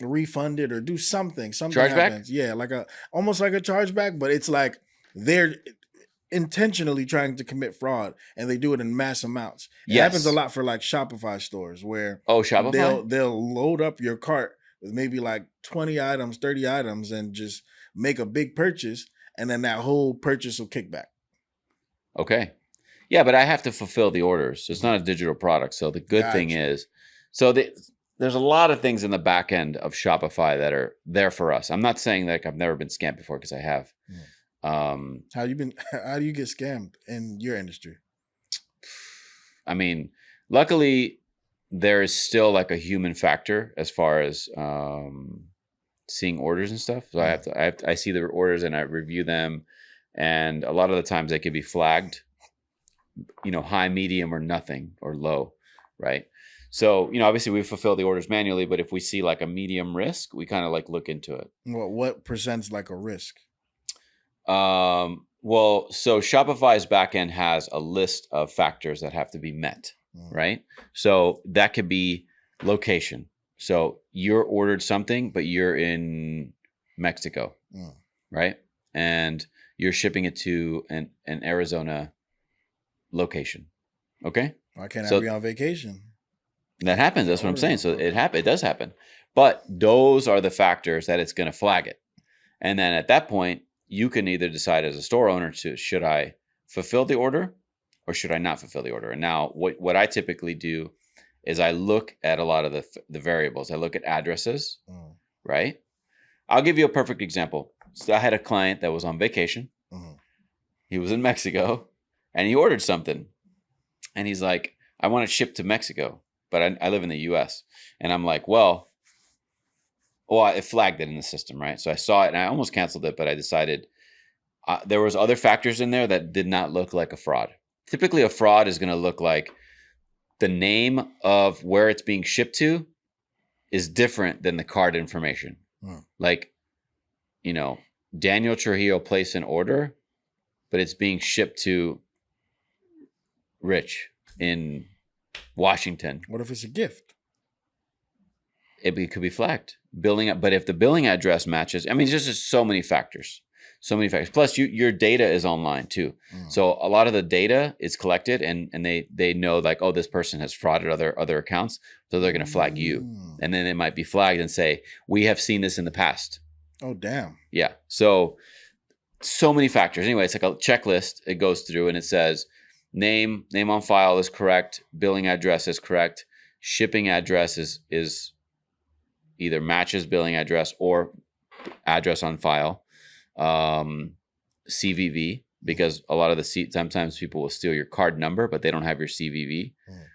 S1: refund it or do something
S2: Chargeback?
S1: happens. Yeah, like almost like a chargeback, but it's like they're intentionally trying to commit fraud, and they do it in mass amounts. It happens a lot for like Shopify stores where
S2: Shopify?
S1: they'll load up your cart with maybe like 20 items, 30 items, and just make a big purchase, and then that whole purchase will kick back.
S2: Okay. Yeah, but I have to fulfill the orders. It's not a digital product. So the good thing is, there's a lot of things in the back end of Shopify that are there for us. I'm not saying that I've never been scammed before, because I have.
S1: How do you get scammed in your industry?
S2: I mean, luckily there is still like a human factor as far as seeing orders and stuff. So I see the orders and I review them, and a lot of the times they could be flagged, you know, high, medium, or nothing, or low, right? So, you know, obviously we fulfill the orders manually, but if we see like a medium risk, we kind of like look into it.
S1: Well, what presents like a risk?
S2: Well, so Shopify's backend has a list of factors that have to be met, right? So that could be location. So you're ordered something, but you're in Mexico, right? And you're shipping it to an Arizona location. Okay.
S1: Why can't I be on vacation?
S2: That happens. That's what I'm saying. So it does happen. But those are the factors that it's going to flag it. And then at that point, you can either decide as a store owner to, should I fulfill the order or should I not fulfill the order? And now what I typically do is I look at a lot of the variables. I look at addresses, right? I'll give you a perfect example. So I had a client that was on vacation. He was in Mexico and he ordered something. And he's like, I want it shipped to Mexico, but I live in the US. And I'm like, well, it flagged it in the system, right? So I saw it and I almost canceled it, but I decided there was other factors in there that did not look like a fraud. Typically a fraud is going to look like the name of where it's being shipped to is different than the card information. Like, Daniel Trujillo placed an order, but it's being shipped to Rich in Washington.
S1: What if it's a gift?
S2: It could be flagged. But if the billing address matches, it's just so many factors. So many factors. Plus, your data is online too. So a lot of the data is collected, and they know like, oh, this person has frauded other accounts, so they're going to flag you, and then it might be flagged and say, we have seen this in the past.
S1: Oh, damn.
S2: Yeah. So many factors. Anyway, it's like a checklist. It goes through and it says name on file is correct, billing address is correct, shipping address is either matches billing address or address on file. CVV, because a lot of sometimes people will steal your card number, but they don't have your CVV.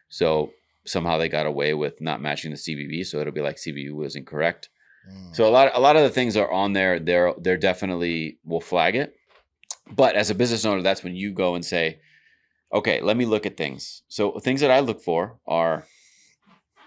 S2: So somehow they got away with not matching the CVV. So it'll be like CVV was incorrect. So a lot of the things are on there. They're definitely will flag it. But as a business owner, that's when you go and say, okay, let me look at things. So things that I look for are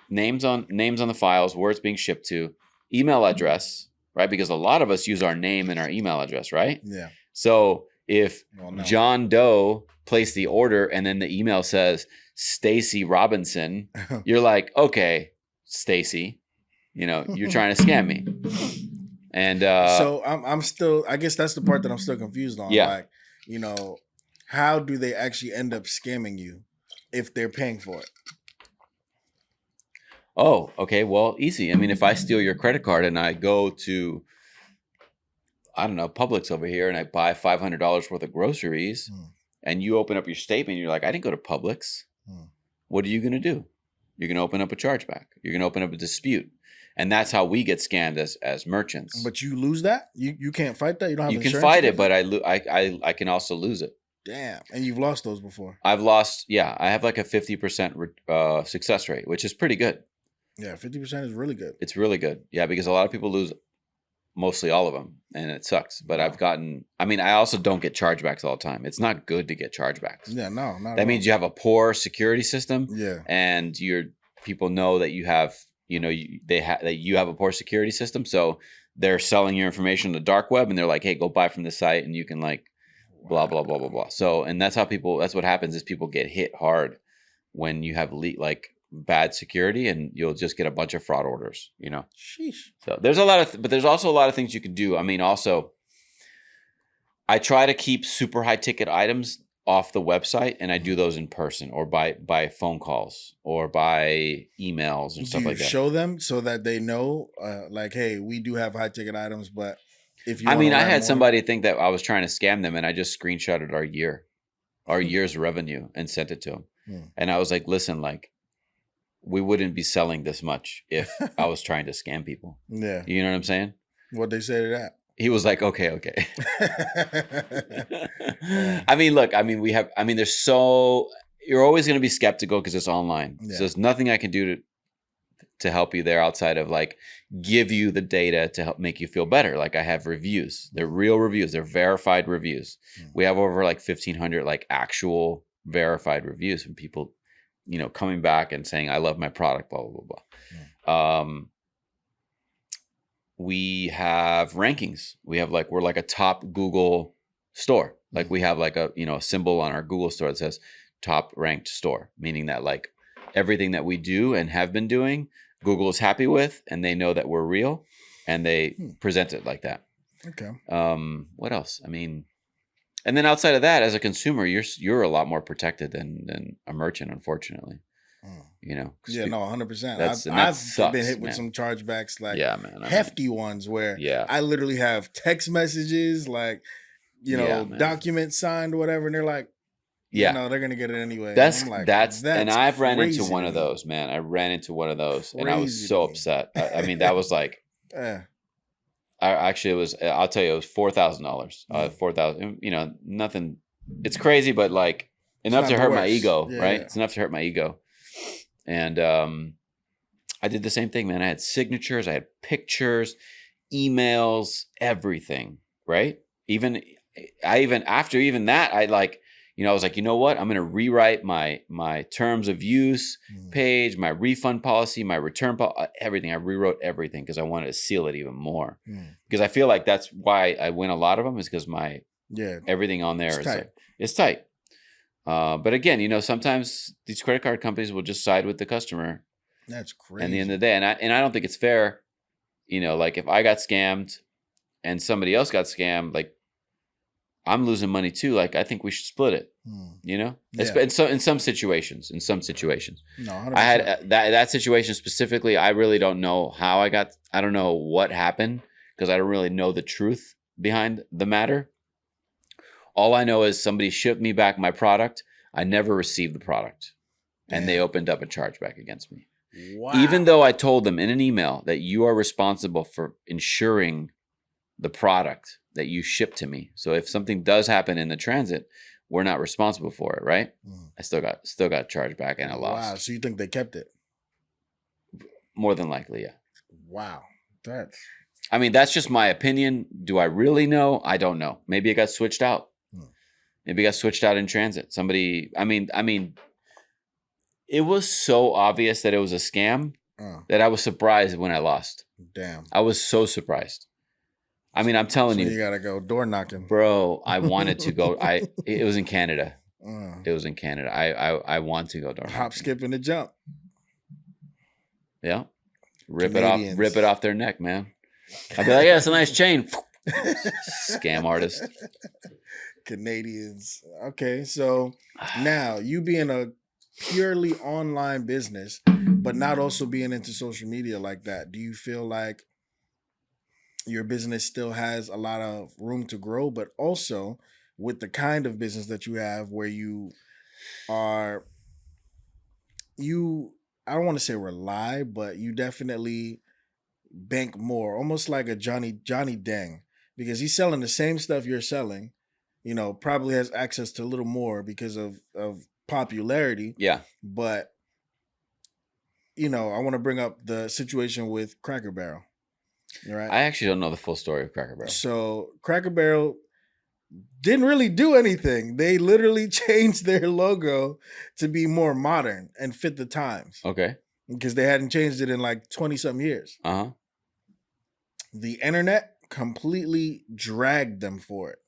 S2: names on the files, where it's being shipped to, email address, right? Because a lot of us use our name and our email address, right?
S1: Yeah.
S2: So if John Doe placed the order and then the email says Stacy Robinson, you're like, okay, Stacy, you're trying to scam me. And
S1: so I'm still, I guess that's the part that I'm still confused on.
S2: Yeah.
S1: Like, how do they actually end up scamming you if they're paying for it?
S2: Oh, okay. Well, easy. If I steal your credit card and I go to, I don't know, Publix over here and I buy $500 worth of groceries and you open up your statement, and you're like, I didn't go to Publix. What are you going to do? You're going to open up a chargeback. You're going to open up a dispute. And that's how we get scammed as merchants.
S1: But you lose that? You can't fight that? You don't have insurance?
S2: You can fight it, but I can also lose it.
S1: Damn. And you've lost those before?
S2: I've lost, yeah. I have like a 50% success rate, which is pretty good.
S1: Yeah, 50% is really good.
S2: It's really good. Yeah, because a lot of people lose mostly all of them, and it sucks. But I've gotten, I also don't get chargebacks all the time. It's not good to get chargebacks.
S1: Yeah, no, not
S2: that means you have a poor security system.
S1: Yeah.
S2: And people know that you have, that you have a poor security system. So they're selling your information on the dark web, and they're like, hey, go buy from this site, and you can like blah, blah, blah, blah, blah. So, and that's what happens is people get hit hard when you have bad security, and you'll just get a bunch of fraud orders,
S1: Sheesh.
S2: So there's but there's also a lot of things you can do. Also, I try to keep super high ticket items off the website, and I do those in person or by phone calls or by emails and stuff like that.
S1: Show them so that they know, like, hey, we do have high ticket items, but if you,
S2: I had somebody think that I was trying to scam them, and I just screenshotted our year's revenue and sent it to them. And I was like, listen, like, we wouldn't be selling this much if I was trying to scam people.
S1: Yeah.
S2: You know what I'm saying?
S1: What'd they say to that?
S2: He was like, okay. Look, we have, you're always going to be skeptical because it's online. Yeah. So there's nothing I can do to help you there outside of like give you the data to help make you feel better. Like I have reviews. They're real reviews. They're verified reviews. We have over like 1,500 like actual verified reviews from people, coming back and saying, I love my product, blah, blah, blah, blah. We have rankings. We're like a top Google store. Like we have like a symbol on our Google store that says top ranked store, meaning that like everything that we do and have been doing, Google is happy with, and they know that we're real, and they present it like that.
S1: Okay.
S2: What else? And then outside of that, as a consumer, you're a lot more protected than a merchant, unfortunately.
S1: Yeah, no, 100%. I've been hit with some chargebacks, like hefty ones where I literally have text messages, like, documents signed or whatever. And they're like,
S2: Yeah.
S1: they're going to get it anyway. And I'm like,
S2: and I've ran into
S1: crazy
S2: one
S1: to
S2: of
S1: me.
S2: those, man. I ran into one of those and I was
S1: Crazy
S2: so
S1: to me.
S2: upset. I mean, that was like, actually, it was, I'll tell you, it was $4,000. 4,000, nothing. It's crazy, but like enough to hurt my ego, right? It's enough to hurt my ego. And I did the same thing, man. I had signatures, I had pictures, emails, everything, right? After that, I like, I was like, you know what? I'm going to rewrite my terms of use page, my refund policy, my return policy, everything. I rewrote everything because I wanted to seal it even more. Because I feel like that's why I win a lot of them, is because everything on there is tight. But again, sometimes these credit card companies will just side with the customer.
S1: That's crazy.
S2: At the end of the day, and I don't think it's fair. Like if I got scammed and somebody else got scammed, like I'm losing money too. Like I think we should split it. In some situations. No, 100%. I had that situation specifically. I really don't know how I don't know what happened because I don't really know the truth behind the matter. All I know is somebody shipped me back my product. I never received the product, and they opened up a chargeback against me. Wow. Even though I told them in an email that you are responsible for ensuring the product that you ship to me. So if something does happen in the transit, we're not responsible for it, right? I still got charged back and I lost.
S1: Wow. So you think they kept it?
S2: More than likely, yeah.
S1: Wow.
S2: That's just my opinion. Do I really know? I don't know. Maybe it got switched out. Maybe it got switched out in transit. Somebody, it was so obvious that it was a scam that I was surprised when I lost.
S1: Damn.
S2: I was so surprised. I'm telling you.
S1: You got to go door knocking.
S2: Bro, I wanted to go. It was in Canada. It was in Canada. I want to go door knocking.
S1: Hop, skip, and a jump.
S2: Yeah. Rip it off their neck, man. I'd be like, yeah, it's a nice chain. Scam artist.
S1: Canadians. Okay, so now you being a purely online business, but not also being into social media like that, do you feel like your business still has a lot of room to grow, but also with the kind of business that you have where I don't want to say rely, but you definitely bank more, almost like a Johnny Dang, because he's selling the same stuff you're selling, probably has access to a little more because of popularity.
S2: Yeah.
S1: But, I want to bring up the situation with Cracker Barrel. Right?
S2: I actually don't know the full story of Cracker Barrel.
S1: So Cracker Barrel didn't really do anything. They literally changed their logo to be more modern and fit the times.
S2: Okay.
S1: Because they hadn't changed it in like 20-something years.
S2: Uh-huh.
S1: The internet completely dragged them for it.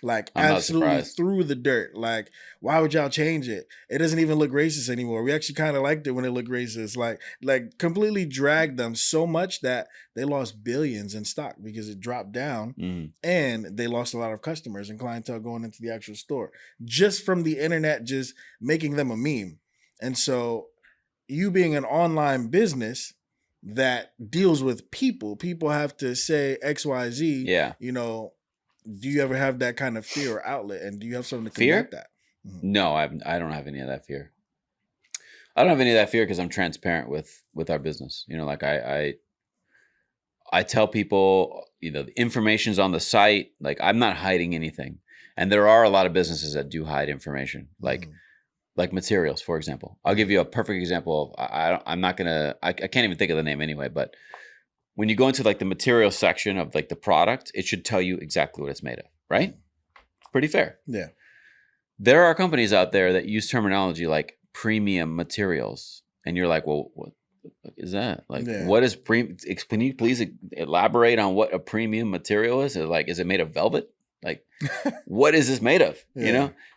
S1: Like
S2: I'm
S1: absolutely through the dirt. Like, why would y'all change it? It doesn't even look racist anymore. We actually kind of liked it when it looked racist. Like completely dragged them so much that they lost billions in stock because it dropped down, and they lost a lot of customers and clientele going into the actual store just from the internet just making them a meme. And so you being an online business that deals with people have to say XYZ.
S2: Yeah.
S1: Do you ever have that kind of fear or outlet, and do you have something to combat that?
S2: No, I don't have any of that fear. I don't have any of that fear because I'm transparent with our business. Like I tell people, the information's on the site. Like I'm not hiding anything, and there are a lot of businesses that do hide information, like materials, for example. I'll give you a perfect example of I can't even think of the name anyway, but when you go into like the material section of like the product, it should tell you exactly what it's made of, right? Pretty fair.
S1: Yeah.
S2: There are companies out there that use terminology like premium materials. And you're like, well, what is that? Like, what is premium? Can you please elaborate on what a premium material is? Is it made of velvet? Like, what is this made of?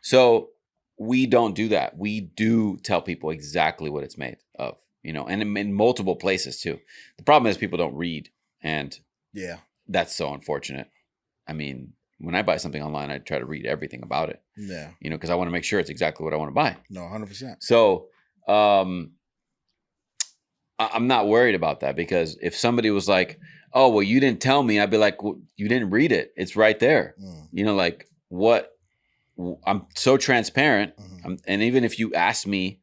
S2: So we don't do that. We do tell people exactly what it's made of. And in multiple places too. The problem is people don't read, and that's so unfortunate. When I buy something online, I try to read everything about it.
S1: Yeah.
S2: Because I want to make sure it's exactly what I want to buy.
S1: No, 100%.
S2: So, I'm not worried about that, because if somebody was like, "Oh, well, you didn't tell me," I'd be like, "Well, you didn't read it. It's right there." Like what I'm so transparent. And even if you ask me,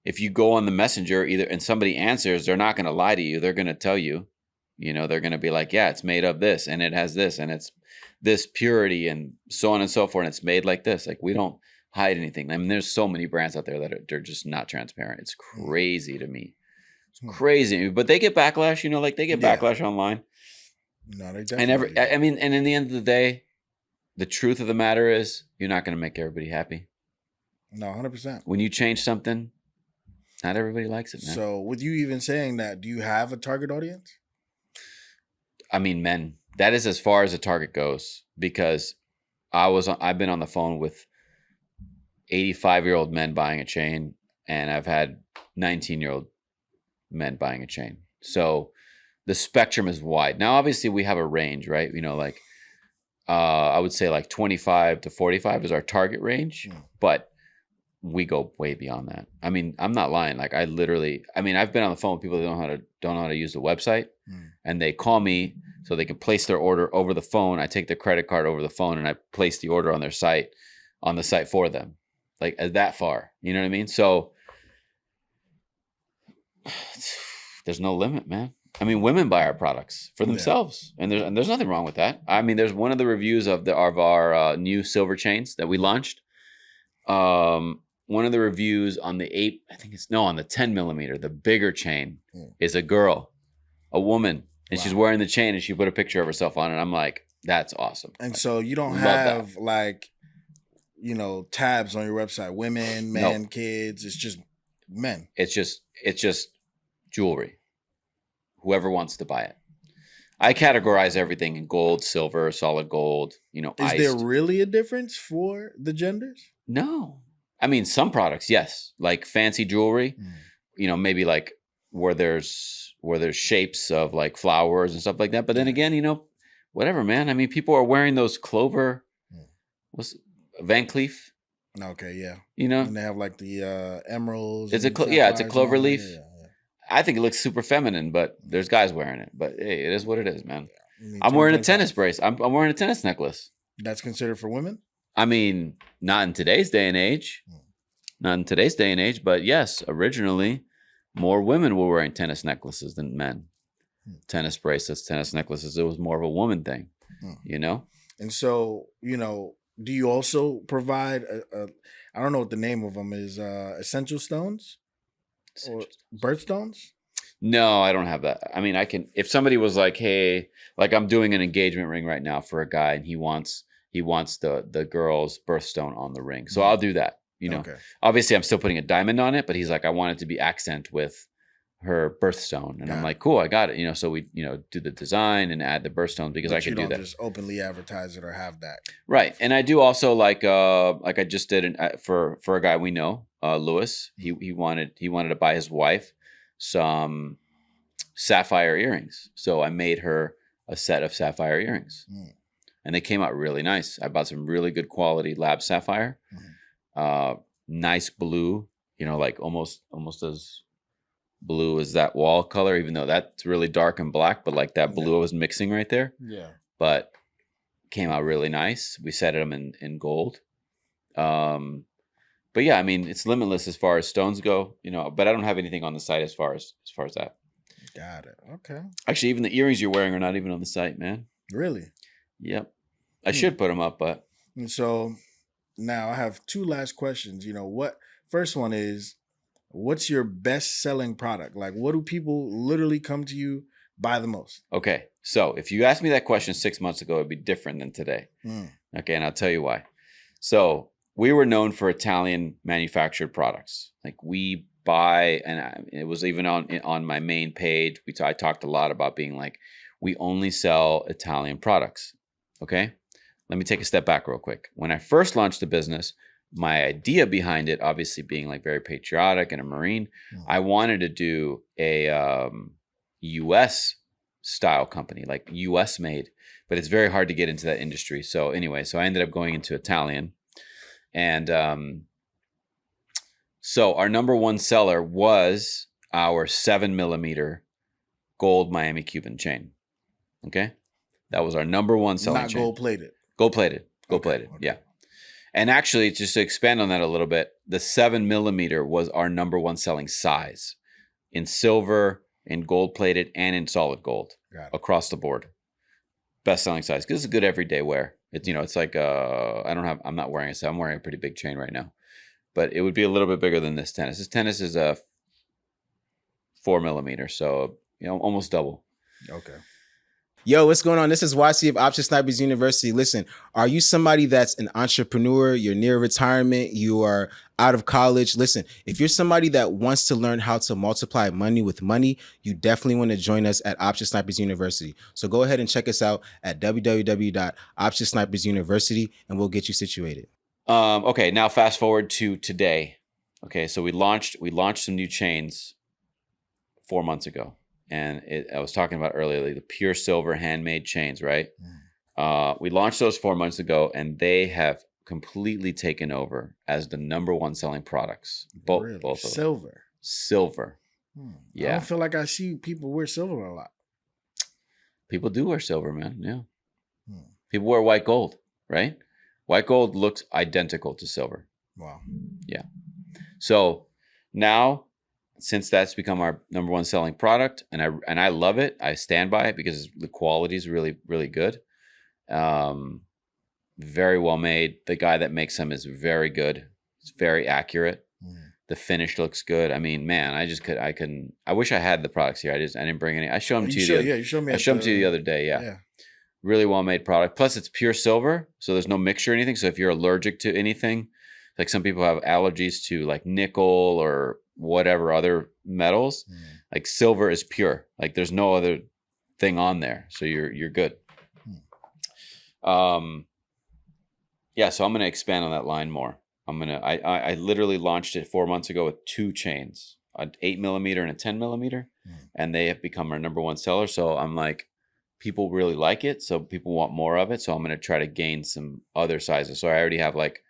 S2: if you go on the messenger either and somebody answers, they're not going to lie to you. They're going to tell you, they're going to be like, yeah, it's made of this and it has this and it's this purity and so on and so forth. And it's made like this. Like we don't hide anything. I mean, there's so many brands out there that they're just not transparent. It's crazy to me. It's crazy. But they get backlash, like they get backlash online.
S1: No, they definitely do.
S2: I mean, and in the end of the day, the truth of the matter is you're not going to make everybody happy.
S1: No, 100%.
S2: When you change something, not everybody likes it, man.
S1: So with you even saying that, do you have a target audience?
S2: I mean, men. That is as far as the target goes, because I've been on the phone with 85-year-old men buying a chain, and I've had 19-year-old men buying a chain. So the spectrum is wide. Now, obviously, we have a range, right? Like I would say like 25 to 45 is our target range, but we go way beyond that. I mean, I'm not lying. Like I've been on the phone with people that don't know how to use the website, and they call me so they can place their order over the phone. I take their credit card over the phone and I place the order on the site for them, like that far. You know what I mean? So there's no limit, man. I mean, women buy our products for themselves, and there's nothing wrong with that. I mean, there's one of the reviews of our new silver chains that we launched. One of the reviews on the on the 10 millimeter, the bigger chain, is a girl, a woman, and she's wearing the chain, and she put a picture of herself on it. And I'm like, that's awesome.
S1: And so you don't have like, tabs on your website, women, men, kids. It's just men.
S2: It's just jewelry. Whoever wants to buy it. I categorize everything in gold, silver, solid gold,
S1: Is
S2: iced.
S1: there really a difference for the genders?
S2: No. I mean, some products, yes. Like fancy jewelry, maybe like where there's shapes of like flowers and stuff like that. But then again, whatever, man. I mean, people are wearing those Clover, Van Cleef.
S1: Okay, yeah.
S2: And
S1: they have like the emeralds.
S2: It's a clover leaf. Yeah. I think it looks super feminine, but there's guys wearing it. But hey, it is what it is, man. I'm wearing a tennis brace. I'm wearing a tennis necklace.
S1: That's considered for women?
S2: I mean, not in today's day and age. But yes, originally, more women were wearing tennis necklaces than men. Tennis bracelets, tennis necklaces. It was more of a woman thing, And
S1: so, do you also provide, I don't know what the name of them is, essential stones? Or birthstones?
S2: No, I don't have that. I mean, I can, if somebody was like, hey, like I'm doing an engagement ring right now for a guy and he wants the girl's birthstone on the ring. So I'll do that, Okay. Obviously I'm still putting a diamond on it, but he's like, I want it to be accent with her birthstone. And I'm like, cool, I got it. So we, do the design and add the birthstones because I can do that. You don't
S1: just openly advertise it or have that.
S2: Right. And I do also like I just did for a guy we know, Lewis. He wanted to buy his wife some sapphire earrings. So I made her a set of sapphire earrings. And they came out really nice. I bought some really good quality lab sapphire. Nice blue, like almost as blue as that wall color, even though that's really dark and black, but like that blue I was mixing right there.
S1: Yeah.
S2: But came out really nice. We set them in gold. But yeah, I mean, it's limitless as far as stones go, but I don't have anything on the site as far as that.
S1: Got it. Okay.
S2: Actually, even the earrings you're wearing are not even on the site, man.
S1: Really?
S2: Yep. I should put them up, but.
S1: And so now I have two last questions. First one is, what's your best selling product? Like, what do people literally come to you buy the most?
S2: Okay. So if you asked me that question 6 months ago, it'd be different than today. Okay. And I'll tell you why. So we were known for Italian manufactured products. Like we buy, and it was even on my main page. I talked a lot about being like, we only sell Italian products. Okay. Let me take a step back real quick. When I first launched the business, my idea behind it, obviously being like very patriotic and a Marine, I wanted to do a U.S. style company, like U.S. made, but it's very hard to get into that industry. So anyway, I ended up going into Italian, and so our number one seller was our 7 millimeter gold Miami Cuban chain. Okay, that was our number one selling chain.
S1: Not gold plated.
S2: Gold plated.
S1: Okay.
S2: Yeah. And actually, just to expand on that a little bit, the 7mm was our number one selling size in silver, in gold plated, and in solid gold across the board. Best selling size because it's a good everyday wear. It's it's like I'm not wearing I'm wearing a pretty big chain right now, but it would be a little bit bigger than this tennis. This tennis is a 4mm, so almost double.
S1: Okay.
S3: Yo, what's going on? This is YC of Option Snipers University. Listen, are you somebody that's an entrepreneur? You're near retirement. You are out of college. Listen, if you're somebody that wants to learn how to multiply money with money, you definitely want to join us at Option Snipers University. So go ahead and check us out at www.optionsnipersuniversity, and we'll get you situated.
S2: Okay, now fast forward to today. Okay, so we launched some new chains 4 months ago. And I was talking about earlier, like the pure silver handmade chains, right? We launched those 4 months ago, and they have completely taken over as the number one selling products. Both of them. Silver. Yeah.
S1: I don't feel like I see people wear silver a lot.
S2: People do wear silver, man. Yeah. People wear white gold, right? White gold looks identical to silver.
S1: Wow.
S2: Yeah. So now, since that's become our number one selling product, and I love it, I stand by it because the quality is really, really good. Very well made. The guy that makes them is very good. It's very accurate. The finish looks good. I mean, man, I wish I had the products here. I didn't bring any. I showed them to you.
S1: You showed me.
S2: I showed them to you the other day. Yeah. Really well made product. Plus, it's pure silver, so there's no mixture or anything. So if you're allergic to anything, like some people have allergies to like nickel or whatever other metals, like silver is pure. Like there's no other thing on there, so you're good. Yeah, so I'm gonna expand on that line more. I literally launched it 4 months ago with 2 chains, an 8mm and a 10mm, and they have become our number one seller. So I'm like, people really like it, so people want more of it. So I'm gonna try to gain some other sizes. So I already have like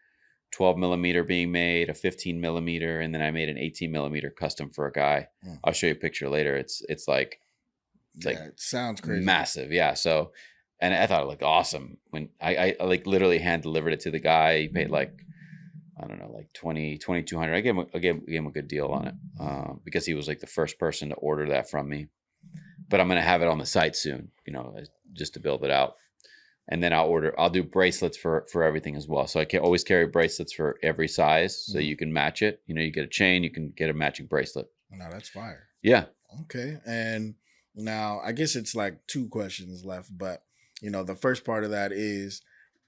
S2: 12mm being made, a 15mm, and then I made an 18mm custom for a guy. I'll show you a picture later. It's like
S1: it sounds crazy,
S2: massive. Yeah. So, and I thought it looked awesome when I like literally hand delivered it to the guy. He paid like, I don't know, like $2,200. I gave him a good deal on it because he was like the first person to order that from me. But I'm gonna have it on the site soon, just to build it out. And then I'll do bracelets for everything as well. So I can always carry bracelets for every size, so you can match it. You get a chain, you can get a matching bracelet.
S1: No, that's fire.
S2: Yeah.
S1: Okay. And now I guess it's like 2 questions left, but the first part of that is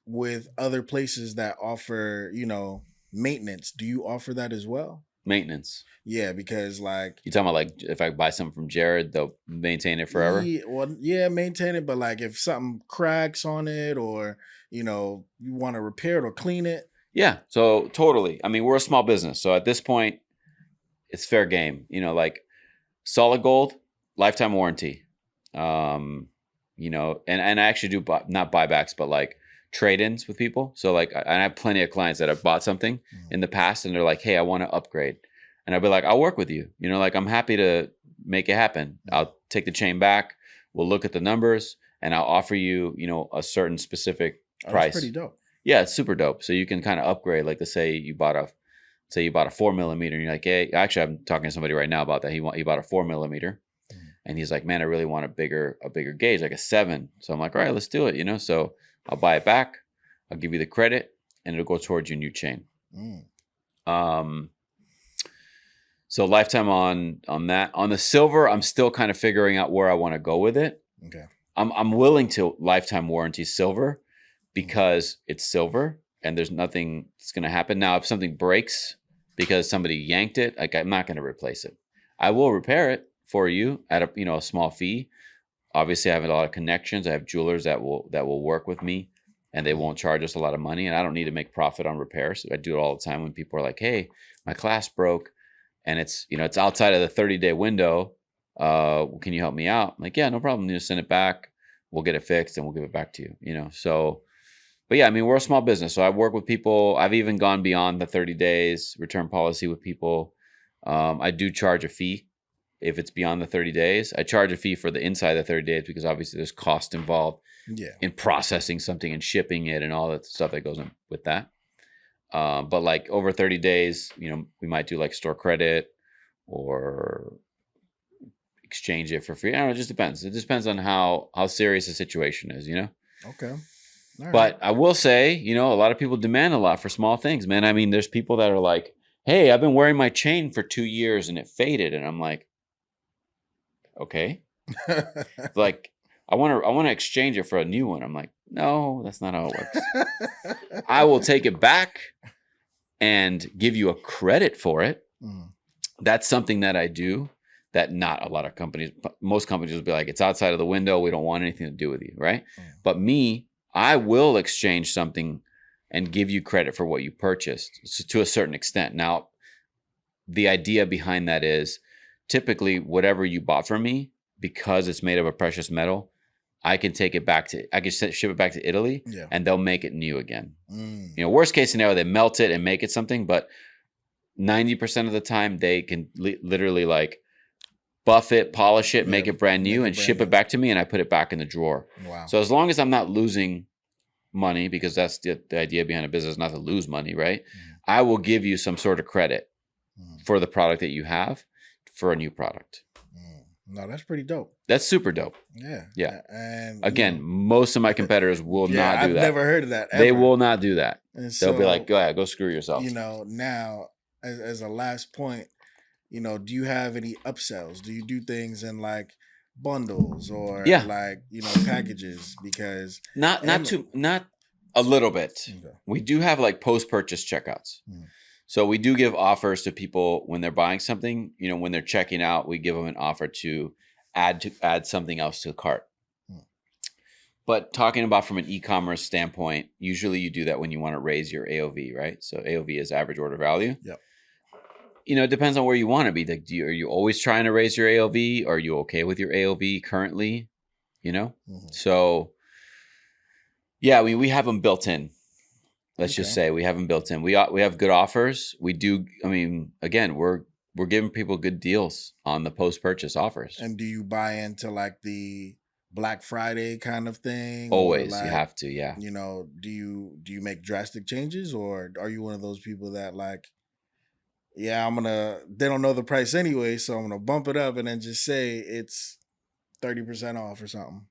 S1: with other places that offer, maintenance, do you offer that as well?
S2: Maintenance.
S1: Yeah, because like
S2: you talking about like if I buy something from Jared, they'll maintain it forever.
S1: Yeah, maintain it, but like if something cracks on it, or you want to repair it or clean it.
S2: Yeah, so totally. I mean, we're a small business, so at this point, it's fair game. Like solid gold, lifetime warranty. And I actually do not buybacks, but like trade-ins with people. So like, I have plenty of clients that have bought something in the past, and they're like, "Hey, I want to upgrade," and I'll be like, "I'll work with you. Like I'm happy to make it happen. I'll take the chain back. We'll look at the numbers, and I'll offer you, a certain specific price."
S1: That's pretty dope.
S2: Yeah, it's super dope. So you can kind of upgrade. Like, let's say you bought a 4mm, and you're like, "Hey, actually, I'm talking to somebody right now about that. He bought a 4mm." And he's like, "Man, I really want a bigger gauge, like a 7." So I'm like, "All right, let's do it." So I'll buy it back. I'll give you the credit, and it'll go towards your new chain. So lifetime on that. On the silver, I'm still kind of figuring out where I want to go with it.
S1: Okay.
S2: I'm willing to lifetime warranty silver because it's silver and there's nothing that's going to happen. Now, if something breaks because somebody yanked it, like I'm not going to replace it. I will repair it for you at a small fee. Obviously, I have a lot of connections. I have jewelers that will work with me, and they won't charge us a lot of money. And I don't need to make profit on repairs. I do it all the time when people are like, "Hey, my clasp broke, and it's outside of the 30-day window. Can you help me out?" I'm like, "Yeah, no problem. You just send it back. We'll get it fixed, and we'll give it back to you." So, but yeah, I mean, we're a small business, so I work with people. I've even gone beyond the 30 days return policy with people. I do charge a fee. If it's beyond the 30 days, I charge a fee for the inside of the 30 days because obviously there's cost involved in processing something and shipping it and all that stuff that goes in with that. But like over 30 days, you know, we might do like store credit or exchange it for free. I don't know. It just depends. It just depends on how serious the situation is, you know?
S1: Okay. All
S2: But
S1: right.
S2: I will say, you know, a lot of people demand a lot for small things, man. I mean, there's people that are like, hey, I've been wearing my chain for 2 years and it faded. And I'm like, okay. Like, I want to exchange it for a new one. I'm like, no, that's not how it works. I will take it back and give you a credit for it. That's something that I do that not a lot of companies, most companies will be like, it's outside of the window. We don't want anything to do with you, right? But me, I will exchange something and give you credit for what you purchased to a certain extent. Now, the idea behind that is typically whatever you bought from me, because it's made of a precious metal, I can take it back to, I can ship it back to Italy and they'll make it new again. You know, worst case scenario, they melt it and make it something, but 90% of the time they can literally like buff it, polish it, make it brand new and ship it back to me and I put it back in the drawer.
S1: Wow.
S2: So as long as I'm not losing money, because that's the idea behind a business, not to lose money, right? I will give you some sort of credit for the product that you have for a new product.
S1: No, that's pretty dope.
S2: That's super dope.
S1: Yeah.
S2: Yeah.
S1: And
S2: again, most of my competitors will not do
S1: I've
S2: that.
S1: never heard of that. Ever.
S2: They will not do that.
S1: And
S2: They'll be like, go ahead, go screw yourself.
S1: You know, now as a last point, you know, do you have any upsells? Do you do things in like bundles or like, you know, packages? Because
S2: not a little bit. Okay. We do have like post-purchase checkouts. So we do give offers to people when they're buying something, you know, when they're checking out, we give them an offer to add something else to the cart. But talking about from an e-commerce standpoint, usually you do that when you want to raise your AOV, right? So AOV is average order value.
S1: Yep.
S2: You know, it depends on where you want to be. Like, are you always trying to raise your AOV? Are you okay with your AOV currently? You know? So, yeah, I mean, we have them built in. Let's just say we have them built in. We have good offers. We do. I mean, again, we're giving people good deals on the post-purchase offers.
S1: And do you buy into like the Black Friday kind of thing?
S2: Always,
S1: like,
S2: you have to. Yeah.
S1: You know, do you make drastic changes, or are you one of those people that like, yeah, they don't know the price anyway, so I'm gonna bump it up and then just say it's 30% off or something?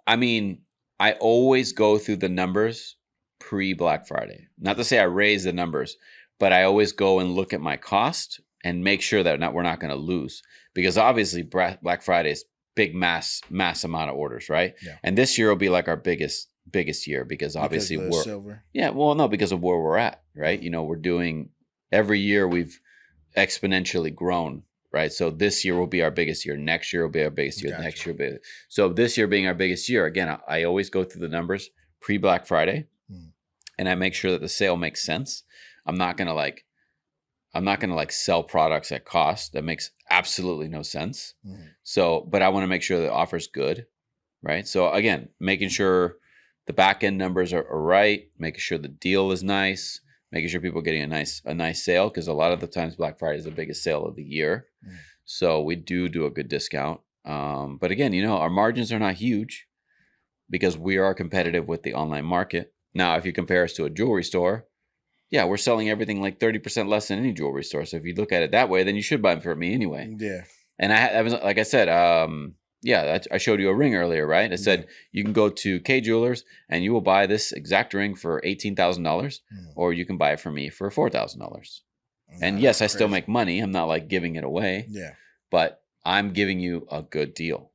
S2: I mean, I always go through the numbers pre-Black Friday. Not to say I raise the numbers, but I always go and look at my cost and make sure that we're not going to lose. Because obviously Black Friday is big mass amount of orders, right? Yeah. And this year will be like our biggest year because obviously we're silver. Yeah, well, no, because of where we're at, right? You know, we're doing every year we've exponentially grown. Right. So this year will be our biggest year. Next year will be our biggest year. Gotcha. Next year will be. So this year being our biggest year, again, I always go through the numbers pre-Black Friday and I make sure that the sale makes sense. I'm not going to like sell products at cost. That makes absolutely no sense. So, but I want to make sure the offer's good. Right. So again, making sure the back end numbers are right, making sure the deal is nice, making sure people are getting a nice sale, because a lot of the times Black Friday is the biggest sale of the year. So we do a good discount. But again, you know, our margins are not huge because we are competitive with the online market. Now, if you compare us to a jewelry store, yeah, we're selling everything like 30% less than any jewelry store. So if you look at it that way, then you should buy them from me anyway. Yeah. And I was, like I said, I showed you a ring earlier, right? I said you can go to K Jewelers and you will buy this exact ring for $18,000, or you can buy it from me for $4,000. And yes, I still make money. I'm not like giving it away. Yeah. But I'm giving you a good deal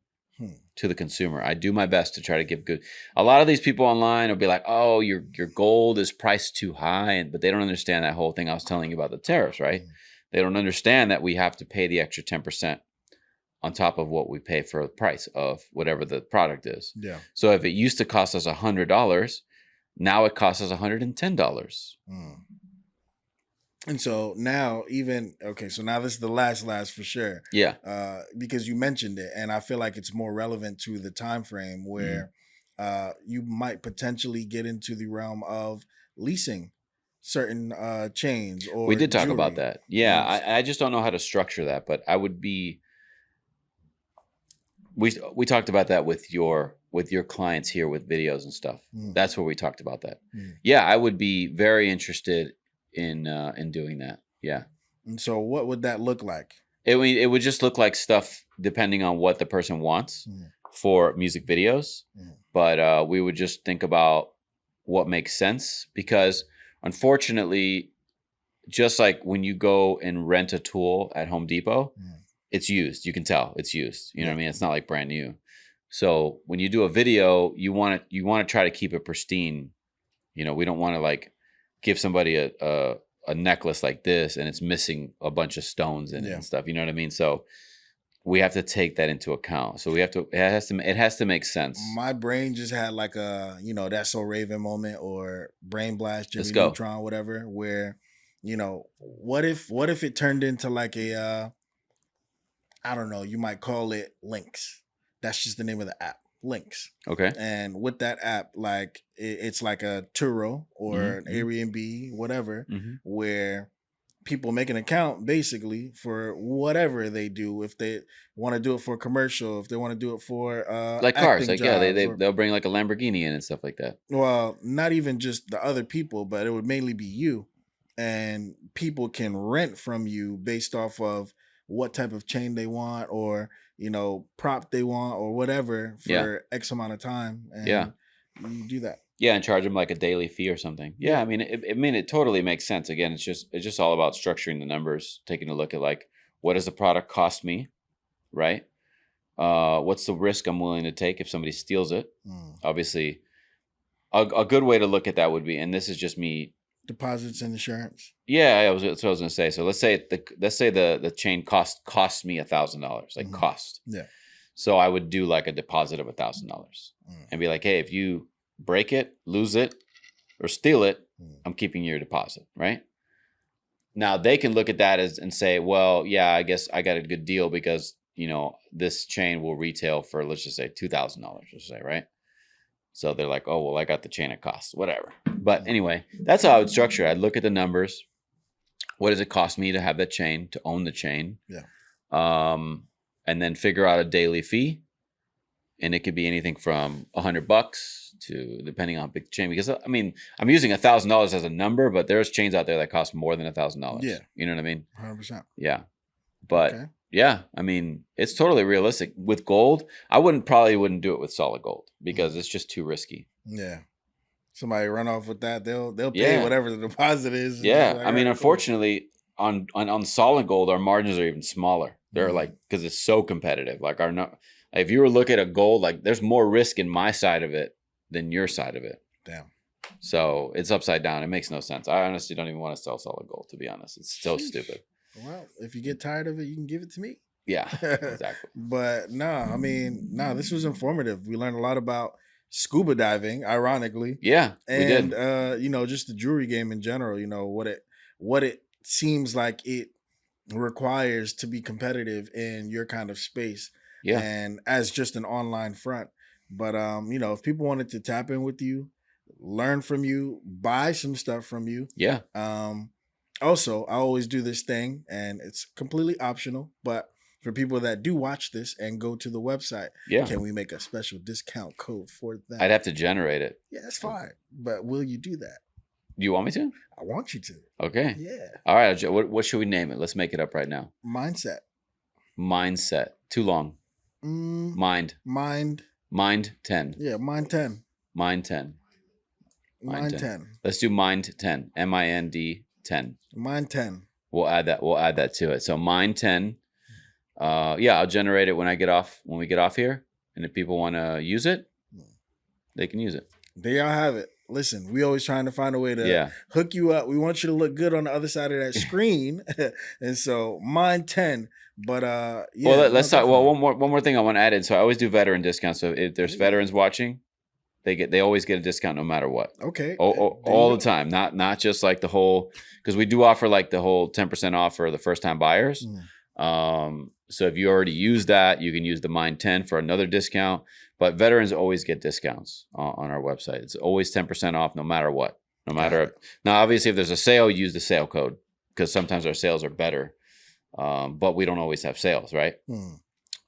S2: to the consumer. I do my best to try to give good. A lot of these people online will be like, "Oh, your gold is priced too high," but they don't understand that whole thing I was telling you about the tariffs, right? They don't understand that we have to pay the extra 10% on top of what we pay for the price of whatever the product is. Yeah. So if it used to cost us $100, now it costs us $110.
S1: And so now so now this is the last for sure. Yeah. Because you mentioned it, and I feel like it's more relevant to the time frame where you might potentially get into the realm of leasing certain chains or
S2: we did talk
S1: jewelry.
S2: About that. Yeah. I just don't know how to structure that, but I would be we talked about that with your clients here with videos and stuff. That's where we talked about that. Yeah, I would be very interested in doing that. Yeah.
S1: And so what would that look like?
S2: It would just look like stuff depending on what the person wants for music videos. But we would just think about what makes sense, because unfortunately, just like when you go and rent a tool at Home Depot, it's used. You can tell it's used. You know what I mean? It's not like brand new. So when you do a video, you want to try to keep it pristine. You know, we don't want to like give somebody a necklace like this and it's missing a bunch of stones in it and stuff. You know what I mean? So we have to take that into account. So we have to. It has to make sense.
S1: My brain just had like a That's So Raven moment or Brain Blast, Jimmy
S2: Let's go.
S1: Neutron, whatever. Where what if it turned into like a I don't know. You might call it Links. That's just the name of the app. Links.
S2: Okay.
S1: And with that app, like it's like a Turo or an Airbnb, whatever, where people make an account basically for whatever they do. If they want to do it for a commercial, if they want to do it for
S2: like cars, like
S1: jobs,
S2: they'll bring like a Lamborghini in and stuff like that.
S1: Well, not even just the other people, but it would mainly be you, and people can rent from you based off of what type of chain they want or prop they want or whatever for X amount of time. And you do that.
S2: Yeah, and charge them like a daily fee or something. Yeah, I mean, it totally makes sense. Again, it's just all about structuring the numbers, taking a look at like, what does the product cost me, right? What's the risk I'm willing to take if somebody steals it? Obviously, a good way to look at that would be, and this is just me.
S1: Deposits and insurance.
S2: Yeah, that's what I was going to say. So let's say the chain cost me $1,000, like cost.
S1: Yeah.
S2: So I would do like a deposit of $1,000 and be like, hey, if you break it, lose it, or steal it, I'm keeping your deposit, right? Now they can look at that and say, well, yeah, I guess I got a good deal because this chain will retail for, let's just say $2,000, let's say, right? So they're like, oh, well, I got the chain at cost, whatever. But anyway, that's how I would structure it. I'd look at the numbers. What does it cost me to have that chain, to own the chain?
S1: Yeah.
S2: And then figure out a daily fee. And it could be anything from $100 to, depending on big chain. Because I mean, I'm using $1,000 as a number, but there's chains out there that cost more than $1,000.
S1: Yeah.
S2: You know what I mean?
S1: 100%.
S2: Yeah. But yeah, I mean, it's totally realistic. With gold, I probably wouldn't do it with solid gold because it's just too risky.
S1: Yeah. Somebody run off with that, they'll pay whatever the deposit is.
S2: Yeah.
S1: Like,
S2: I mean, unfortunately, on solid gold, our margins are even smaller. They're like, because it's so competitive. Like if you were looking at gold, like there's more risk in my side of it than your side of it.
S1: Damn.
S2: So it's upside down. It makes no sense. I honestly don't even want to sell solid gold, to be honest. It's so stupid.
S1: Well, if you get tired of it, you can give it to me.
S2: Yeah, exactly.
S1: But this was informative. We learned a lot about scuba diving, ironically.
S2: Yeah,
S1: and we did. Just the jewelry game in general. What it seems like it requires to be competitive in your kind of space.
S2: Yeah, and
S1: as just an online front. But if people wanted to tap in with you, learn from you, buy some stuff from you.
S2: Yeah.
S1: Also, I always do this thing, and it's completely optional, but for people that do watch this and go to the website, can we make a special discount code for that?
S2: I'd have to generate it.
S1: Yeah, that's fine. But will you do that?
S2: Do you want me to?
S1: I want you to.
S2: Okay.
S1: Yeah.
S2: All right. What should we name it? Let's make it up right now.
S1: Mindset.
S2: Too long. Mind 10.
S1: Yeah, Mind 10.
S2: Mind 10.
S1: Mind 10.
S2: Let's do Mind 10. MIND 10.
S1: Mind 10.
S2: We'll add that to it. So Mind 10. I'll generate it when we get off here. And if people want to use it, they can use it.
S1: There y'all have it. Listen, we always trying to find a way to hook you up. We want you to look good on the other side of that screen. And so Mind 10. But
S2: let's talk. Well, one more thing I want to add in. So I always do veteran discounts. So if there's veterans watching, they always get a discount no matter what.
S1: Okay.
S2: All the time. Not just like the whole, because we do offer like the whole 10% off for the first time buyers. So if you already use that, you can use the Mind 10 for another discount. But veterans always get discounts on our website. It's always 10% off no matter what. Now, obviously, if there's a sale, use the sale code because sometimes our sales are better. But we don't always have sales, right?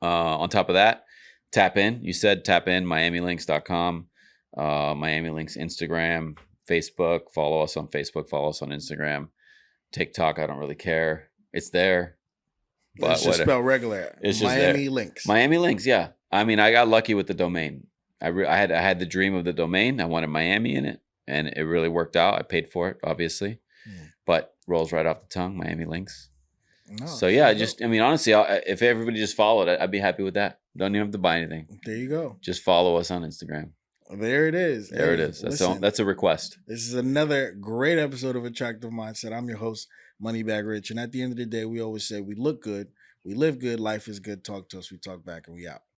S2: On top of that, tap in. You said tap in, miamilinks.com, Miami Links Instagram, Facebook. Follow us on Facebook, follow us on Instagram. TikTok, I don't really care. It's there. But
S1: it's just spelled regular.
S2: It's just
S1: Miami
S2: there.
S1: Links.
S2: Miami Links, yeah. I mean, I got lucky with the domain. I had the dream of the domain. I wanted Miami in it, and it really worked out. I paid for it, obviously, but rolls right off the tongue. Miami Links. No, so yeah, honestly, if everybody just followed it, I'd be happy with that. Don't even have to buy anything.
S1: There you go.
S2: Just follow us on Instagram.
S1: There it is.
S2: There it is. That's a request.
S1: This is another great episode of Attractive Mindset. I'm your host, Moneybag Rich, and at the end of the day, we always say we look good, we live good, life is good. Talk to us, we talk back, and we out.